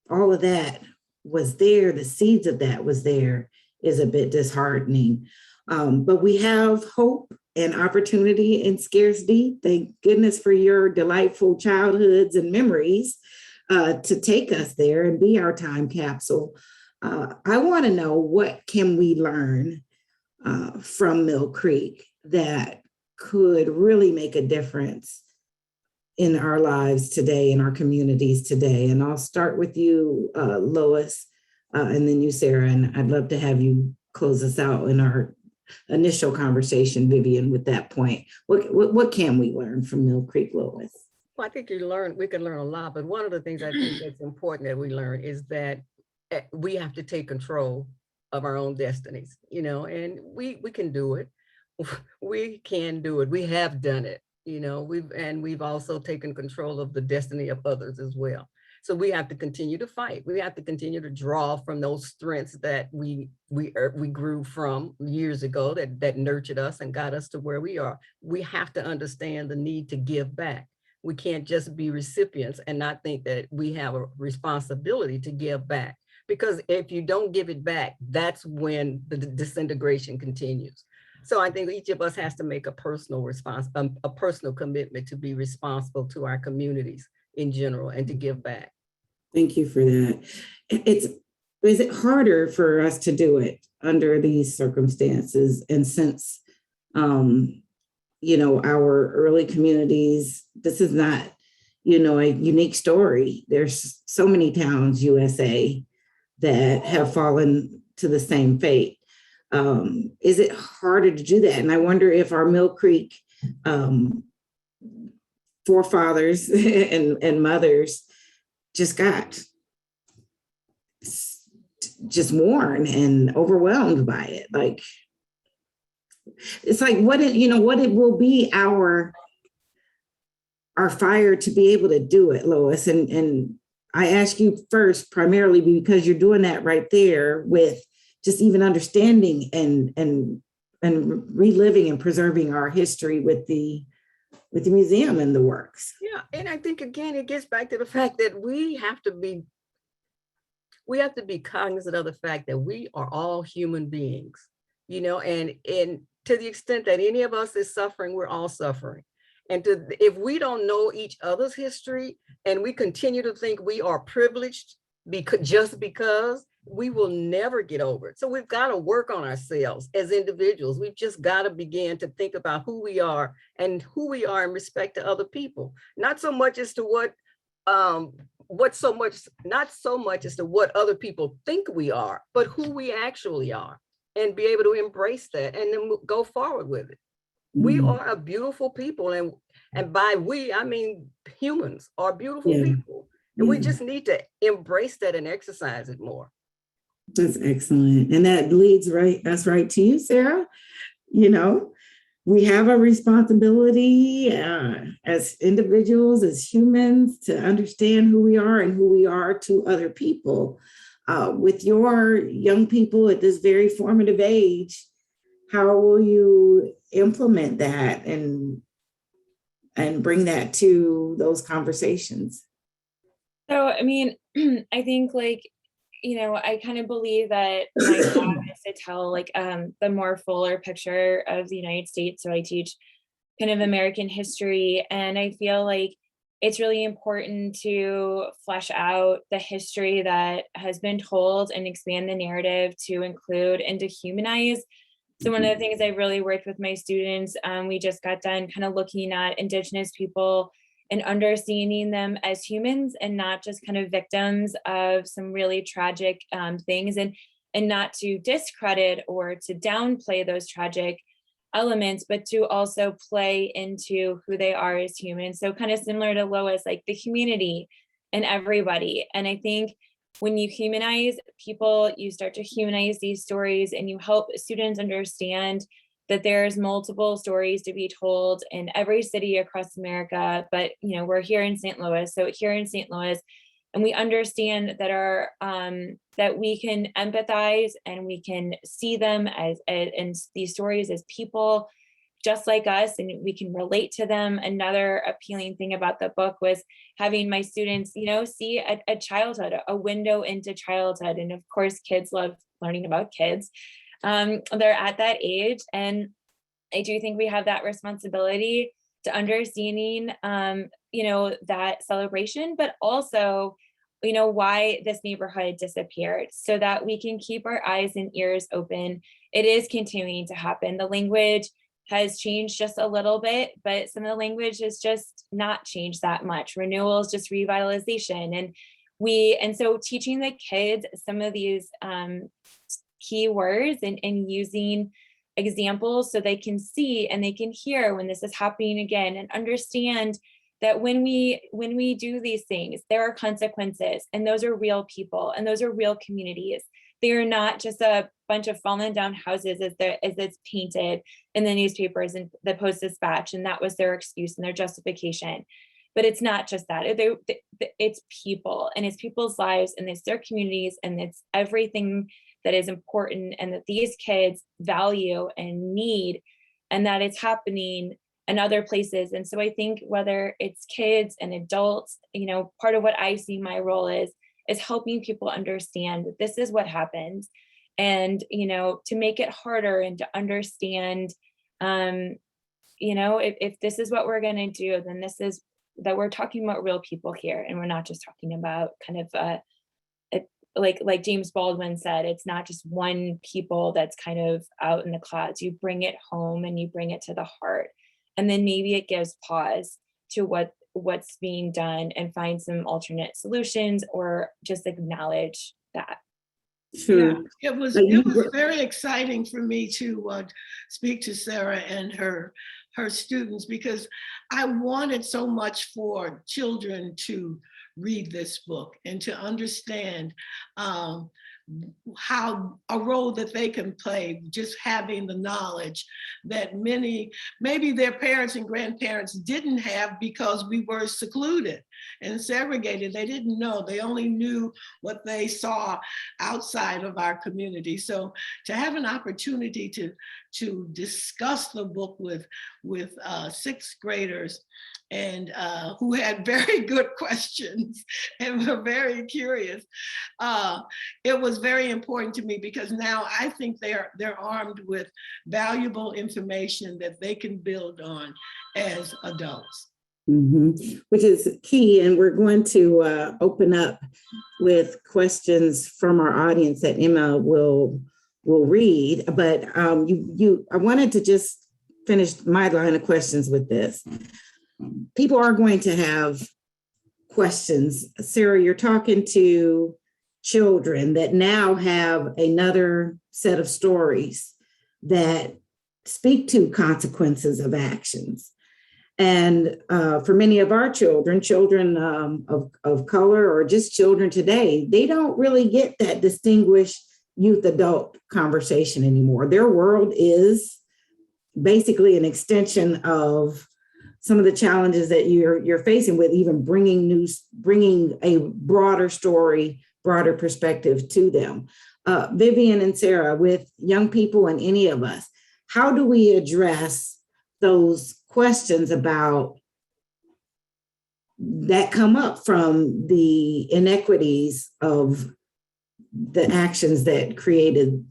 all of that was there, the seeds of that was there, is a bit disheartening. But we have hope and opportunity and scarcity. Thank goodness for your delightful childhoods and memories to take us there and be our time capsule. I want to know, what can we learn from Mill Creek that could really make a difference in our lives today, in our communities today? And I'll start with you, Lois, and then you, Sarah, and I'd love to have you close us out in our initial conversation, Vivian, with that point. What can we learn from Mill Creek, Lois?
Well, I think we can learn a lot, but one of the things I think that's important that we learn is that we have to take control of our own destinies, and we can do it. We can do it. We have done it, we've also taken control of the destiny of others as well. So we have to continue to fight. We have to continue to draw from those strengths that we grew from years ago, that nurtured us and got us to where we are. We have to understand the need to give back. We can't just be recipients and not think that we have a responsibility to give back. Because if you don't give it back, that's when the disintegration continues. So I think each of us has to make a personal commitment to be responsible to our communities in general and to give back.
Thank you for that. is it harder for us to do it under these circumstances? And since, our early communities, this is not, a unique story. There's so many towns, USA, that have fallen to the same fate. Is it harder to do that? And I wonder if our Mill Creek forefathers and mothers just got just worn and overwhelmed by it. Like, it's like what it will be our fire to be able to do it, Lois. And I ask you first, primarily because you're doing that right there with just even understanding and reliving and preserving our history with the museum and the works.
Yeah, and I think again, it gets back to the fact that we have to be cognizant of the fact that we are all human beings, and to the extent that any of us is suffering, we're all suffering. And if we don't know each other's history and we continue to think we are privileged just because, we will never get over it. So we've got to work on ourselves as individuals. We've just got to begin to think about who we are and who we are in respect to other people. Not so much as to not so much as to what other people think we are, but who we actually are, and be able to embrace that and then go forward with it. We are a beautiful people, and by we, I mean humans are beautiful people. And we just need to embrace that and exercise it more.
That's excellent. And that leads us right to you, Sarah. We have a responsibility as individuals, as humans, to understand who we are and who we are to other people. With your young people at this very formative age, how will you implement that and bring that to those conversations?
So, I mean, I think I kind of believe that my job is to tell the more fuller picture of the United States. So I teach kind of American history, and I feel like it's really important to flesh out the history that has been told and expand the narrative to include and to humanize. So one of the things I really worked with my students, we just got done kind of looking at Indigenous people and understanding them as humans and not just kind of victims of some really tragic things, and not to discredit or to downplay those tragic elements, but to also play into who they are as humans. So kind of similar to Lois, like the community and everybody. And I think when you humanize people, you start to humanize these stories, and you help students understand that there's multiple stories to be told in every city across America. But we're here in St. Louis, so here in St. Louis, and we understand that that we can empathize and we can see them as and these stories as people just like us, and we can relate to them. Another appealing thing about the book was having my students, see a childhood, a window into childhood. And of course, kids love learning about kids. They're at that age. And I do think we have that responsibility to understanding, that celebration, but also, why this neighborhood disappeared, so that we can keep our eyes and ears open. It is continuing to happen. The language has changed just a little bit, but some of the language has just not changed that much. Renewal is just revitalization. And so teaching the kids some of these key words and using examples so they can see and they can hear when this is happening again, and understand that when we do these things, there are consequences, and those are real people, and those are real communities. They are not just a bunch of fallen down houses as it's painted in the newspapers and the Post-Dispatch, and that was their excuse and their justification. But it's not just that. It's people, and it's people's lives, and it's their communities, and it's everything that is important and that these kids value and need, and that it's happening in other places. And so I think whether it's kids and adults, part of what I see my role is helping people understand that this is what happens, and, to make it harder and to understand, if this is what we're going to do, then this is that we're talking about real people here, and we're not just talking about kind of like James Baldwin said, it's not just one people that's kind of out in the clouds. You bring it home and you bring it to the heart. And then maybe it gives pause to what's being done and find some alternate solutions, or just acknowledge that.
Sure.
Yeah, it was very exciting for me to speak to Sarah and her students, because I wanted so much for children to read this book and to understand how a role that they can play, just having the knowledge that maybe their parents and grandparents didn't have, because we were secluded and segregated. They didn't know. They only knew what they saw outside of our community. So to have an opportunity to discuss the book with sixth graders, and who had very good questions and were very curious. It was very important to me, because now I think they're armed with valuable information that they can build on as adults.
Which is key. And we're going to open up with questions from our audience that Emma will read. But I wanted to just finish my line of questions with this. People are going to have questions. Sarah, you're talking to children that now have another set of stories that speak to consequences of actions. And for many of our children of color, or just children today, they don't really get that distinguished youth adult conversation anymore. Their world is basically an extension of some of the challenges that you're facing with, even bringing a broader story, broader perspective to them. Vivian and Sarah, with young people and any of us, how do we address those questions about that come up from the inequities of the actions that created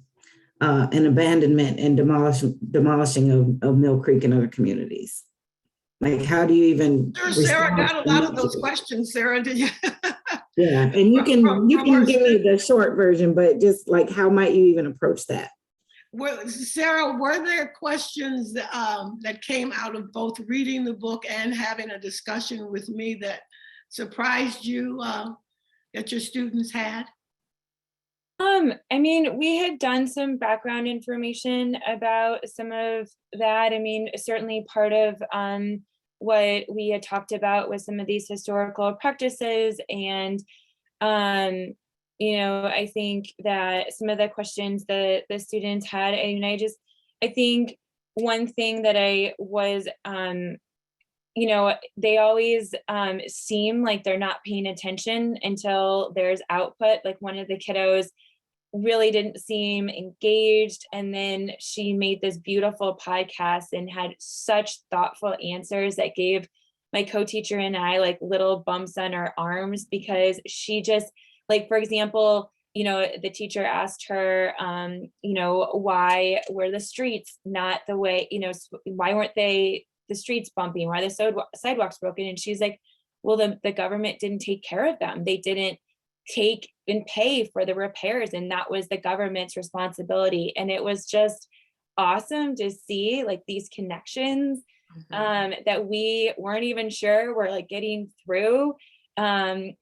an abandonment and demolishing of Mill Creek and other communities? Like, how do you even?
Sure, Sarah got a lot of those questions, Sarah, did you?
Yeah, and you can give me the short version, but just like, how might you even approach that?
Well, Sarah, were there questions that came out of both reading the book and having a discussion with me that surprised you, that your students had?
I mean, we had done some background information about some of that. I mean, certainly part of what we had talked about was some of these historical practices. And, I think that some of the questions that the students had, I mean, I think one thing that I was, they always seem like they're not paying attention until there's output. Like, one of the kiddos really didn't seem engaged, and then she made this beautiful podcast and had such thoughtful answers that gave my co-teacher and I like little bumps on our arms, because she just, like, for example, the teacher asked her, why were the streets not the way, why weren't the streets bumpy? Why are the sidewalks broken? And she's like, well, the government didn't take care of them. They didn't take and pay for the repairs, and that was the government's responsibility. And it was just awesome to see like these connections that we weren't even sure were like getting through. And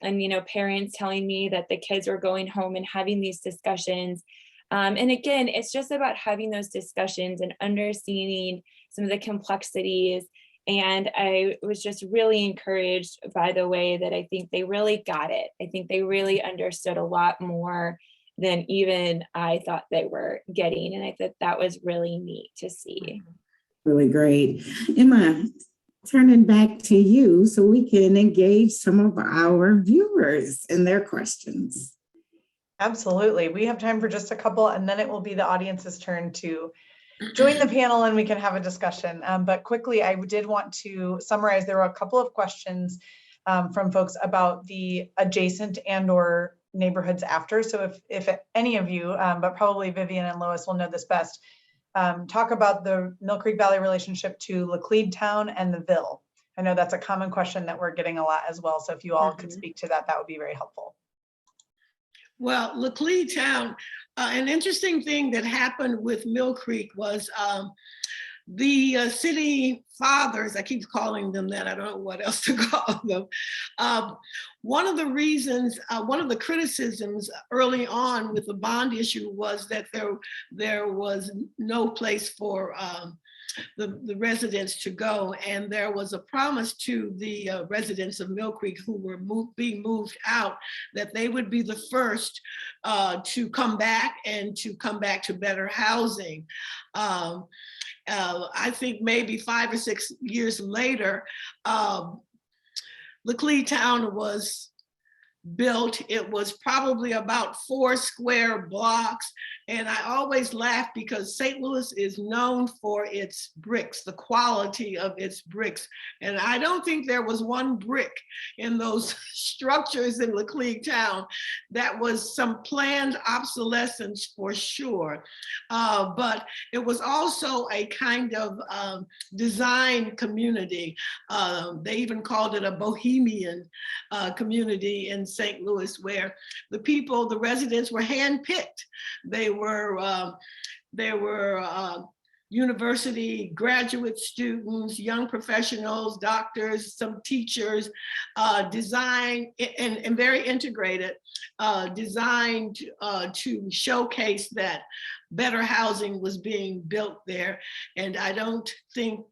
parents telling me that the kids were going home and having these discussions. And again, it's just about having those discussions and understanding some of the complexities. And I was just really encouraged by the way that I think they really got it. I think they really understood a lot more than even I thought they were getting. And I thought that was really neat to see.
Really great. Emma, turning back to you so we can engage some of our viewers and their questions.
Absolutely. We have time for just a couple, and then it will be the audience's turn to join the panel and we can have a discussion. But quickly, I did want to summarize. There were a couple of questions from folks about the adjacent and or neighborhoods after. So if any of you, but probably Vivian and Lois will know this best, talk about the Mill Creek Valley relationship to Clead town and the Ville. I know that's a common question that we're getting a lot as well. So if you all could speak to that, that would be very helpful.
Well, Clead town, an interesting thing that happened with Mill Creek was the city fathers, I keep calling them that, I don't know what else to call them. One of the reasons, one of the criticisms early on with the bond issue was that there was no place for the residents to go. And there was a promise to the residents of Mill Creek who were being moved out that they would be the first to come back and to come back to better housing. I think maybe 5 or 6 years later, the Clead town was built. It was probably about 4 square blocks. And I always laugh because St. Louis is known for its bricks, the quality of its bricks. And I don't think there was one brick in those structures in Clead town that was some planned obsolescence for sure. But it was also a kind of design community. They even called it a bohemian community in St. Louis, where the people, the residents were handpicked. They were university graduate students, young professionals, doctors, some teachers, designed and very integrated, designed to showcase that better housing was being built there. And I don't think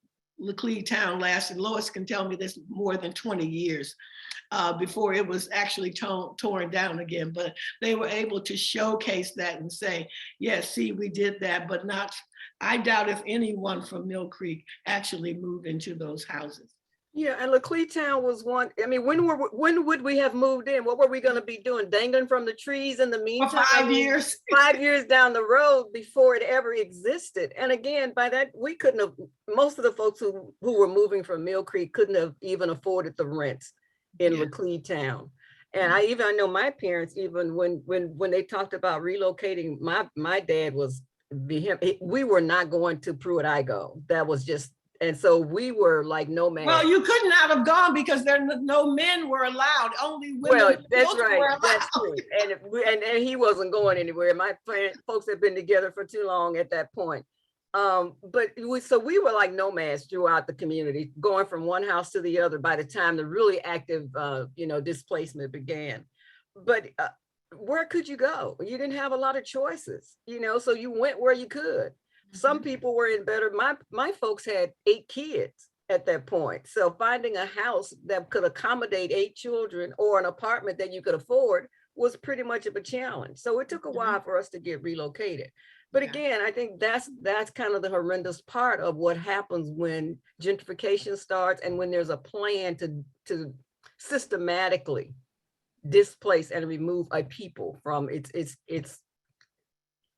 Clead town lasted, Lois can tell me this, more than 20 years. Before it was actually torn down again, but they were able to showcase that and say, yes, see, we did that, but not, I doubt if anyone from Mill Creek actually moved into those houses.
Yeah, and Clead town was one. I mean, when would we have moved in? What were we going to be doing? Dangling from the trees in the meantime?
For 5 years.
5 years down the road before it ever existed. And again, by that, we couldn't have, most of the folks who were moving from Mill Creek couldn't have even afforded the rents in Clead town. And I know my parents, even when they talked about relocating, my dad was, we were not going to Pruitt-Igoe. That was just, and so we were like nomads.
Well, you could not have gone because no men were allowed, only women.
Well, that's right, that's true. And he wasn't going anywhere. My folks had been together for too long at that point. But we were like nomads throughout the community, going from one house to the other by the time the really active, displacement began. But where could you go? You didn't have a lot of choices, so you went where you could. Mm-hmm. Some people were in better, my folks had 8 kids at that point. So finding a house that could accommodate 8 children or an apartment that you could afford was pretty much of a challenge. So it took a while for us to get relocated. But again, I think that's kind of the horrendous part of what happens when gentrification starts and when there's a plan to systematically displace and remove a people from its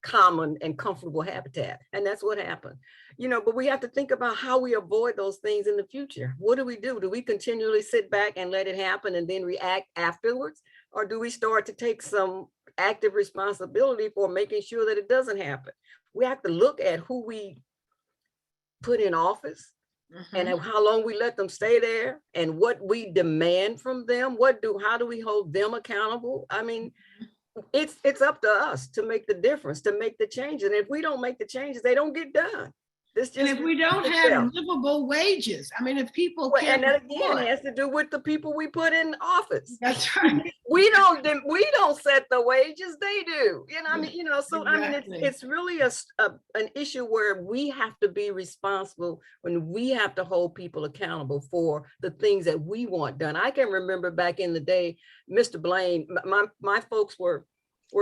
common and comfortable habitat. And that's what happened. But we have to think about how we avoid those things in the future. What do we do? Do we continually sit back and let it happen and then react afterwards? Or do we start to take some active responsibility for making sure that it doesn't happen? We have to look at who we put in office and how long we let them stay there and what we demand from them. How do we hold them accountable? I mean, it's up to us to make the difference, to make the changes. And if we don't make the changes, they don't get done.
And if we don't have livable wages, I mean, if people can't,
and that again has to do with the people we put in office.
That's right.
We don't set the wages; they do. So exactly. I mean, it's really an issue where we have to be responsible when we have to hold people accountable for the things that we want done. I can remember back in the day, Mr. Blaine. My folks were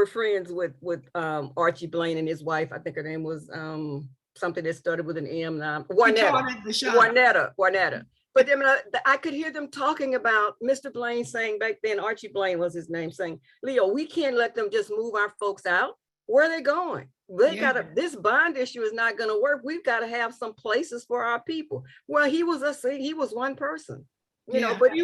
friends with Archie Blaine and his wife. I think her name was something that started with an M. Juanetta. But I could hear them talking about Mr. Blaine saying back then, Archie Blaine was his name, saying, Leo, we can't let them just move our folks out. Where are they going? This bond issue is not going to work. We've got to have some places for our people. Well, he was one person, but he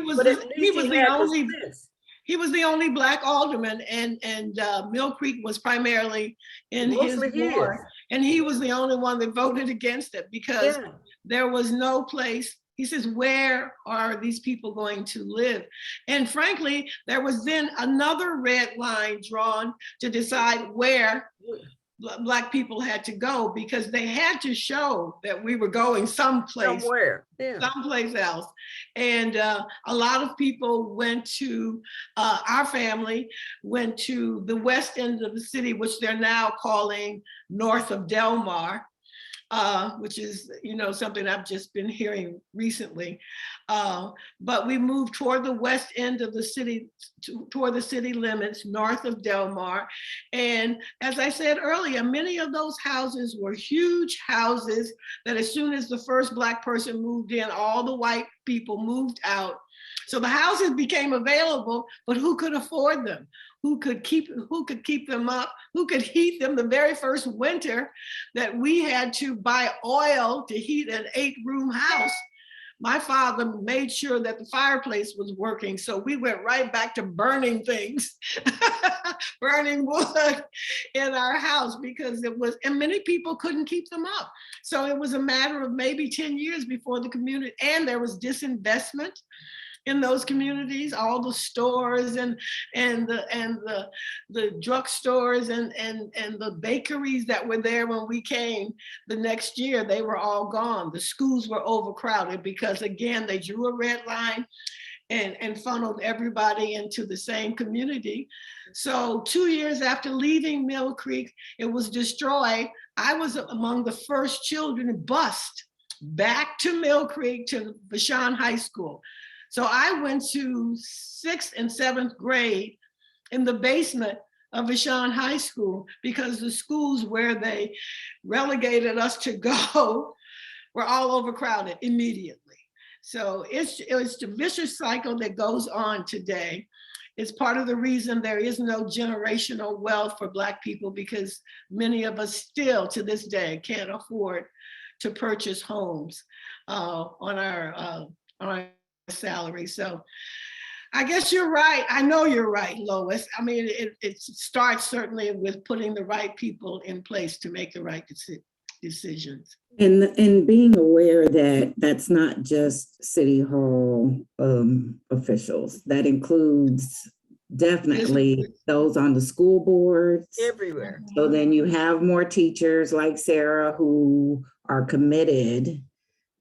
was the only Black alderman, and Mill Creek was primarily in his ward. And he was the only one that voted against it because there was no place.
He says, where are these people going to live? And frankly, there was then another red line drawn to decide where Black people had to go, because they had to show that we were going someplace.
Somewhere, yeah.
Someplace else. And a lot of people went to, our family went to the west end of the city, which they're now calling north of Del Mar. Which is, something I've just been hearing recently. But we moved toward the west end of the city, toward the city limits, north of Del Mar. And as I said earlier, many of those houses were huge houses that as soon as the first Black person moved in, all the white people moved out. So the houses became available, but who could afford them? Who could keep them up? Who could heat them? The very first winter that we had to buy oil to heat an 8-room house, my father made sure that the fireplace was working. So we went right back to burning things, burning wood in our house, because it was, and many people couldn't keep them up. So it was a matter of maybe 10 years before the community, and there was disinvestment in those communities, all the stores and the drugstores and the bakeries that were there when we came the next year, they were all gone. The schools were overcrowded because, again, they drew a red line and funneled everybody into the same community. So 2 years after leaving Mill Creek, it was destroyed. I was among the first children bused back to Mill Creek, to Vashon High School. So I went to 6th and 7th grade in the basement of Vashon High School, because the schools where they relegated us to go were all overcrowded immediately. So it's the vicious cycle that goes on today. It's part of the reason there is no generational wealth for Black people, because many of us still to this day can't afford to purchase homes on our salary. So I guess you're right. I know you're right, Lois. I mean, it starts certainly with putting the right people in place to make the right decisions.
And being aware that that's not just City Hall officials. That includes definitely those on the school boards.
Everywhere.
So then you have more teachers like Sarah who are committed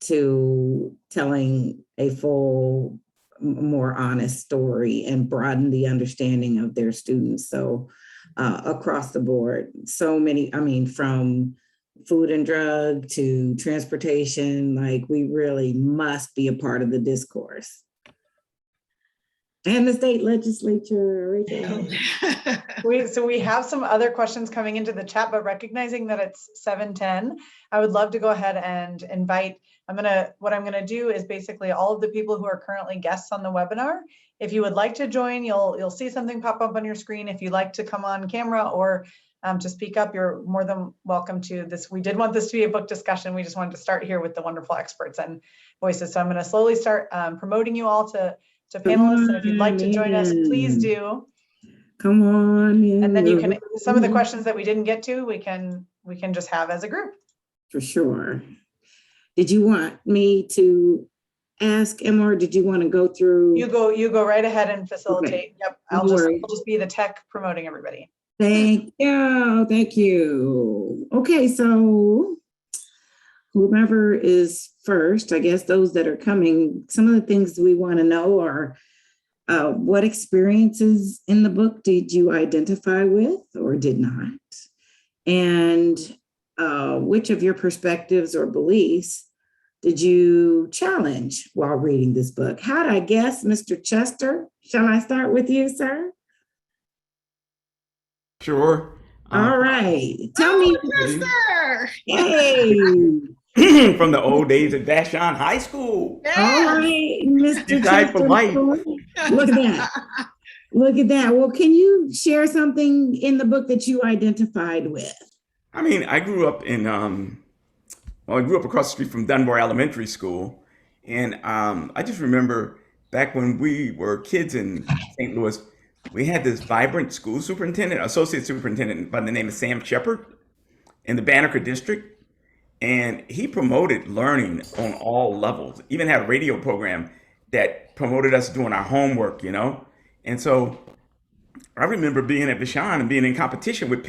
to telling a full, more honest story and broaden the understanding of their students. So across the board, so many, I mean, from food and drug to transportation, like we really must be a part of the discourse. And the state legislature.
So we have some other questions coming into the chat, but recognizing that it's 7:10, I would love to go ahead and invite, what I'm gonna do is basically all of the people who are currently guests on the webinar. If you would like to join, you'll see something pop up on your screen. If you'd like to come on camera or to speak up, you're more than welcome to this. We did want this to be a book discussion. We just wanted to start here with the wonderful experts and voices. So I'm gonna slowly start promoting you all to panelists, and if you'd like to join us, please do.
Come on. Yeah.
And then you can, some of the questions that we didn't get to, we can just have as a group.
For sure. Did you want me to ask Emma, or did you want to go through?
You go right ahead and facilitate.
Okay.
Yep, I'll just be the tech promoting everybody.
Thank you. Okay, so whomever is first, I guess those that are coming, some of the things we want to know are what experiences in the book did you identify with or did not? And which of your perspectives or beliefs did you challenge while reading this book? How'd I guess, Mr. Chester? Shall I start with you, sir?
Sure.
All right. Tell me.
Yes, sir.
Hey.
From the old days at Vashon High School.
Yes.
All right, Mr.
Died for
Chester.
life.
Look at that. Look at that. Well, can you share something in the book that you identified with?
I mean, I grew up across the street from Dunbar Elementary School. And I just remember back when we were kids in St. Louis, we had this vibrant school superintendent, associate superintendent by the name of Sam Shepard in the Banneker district. And he promoted learning on all levels, even had a radio program that promoted us doing our homework, you know? And so I remember being at Vashon and being in competition with people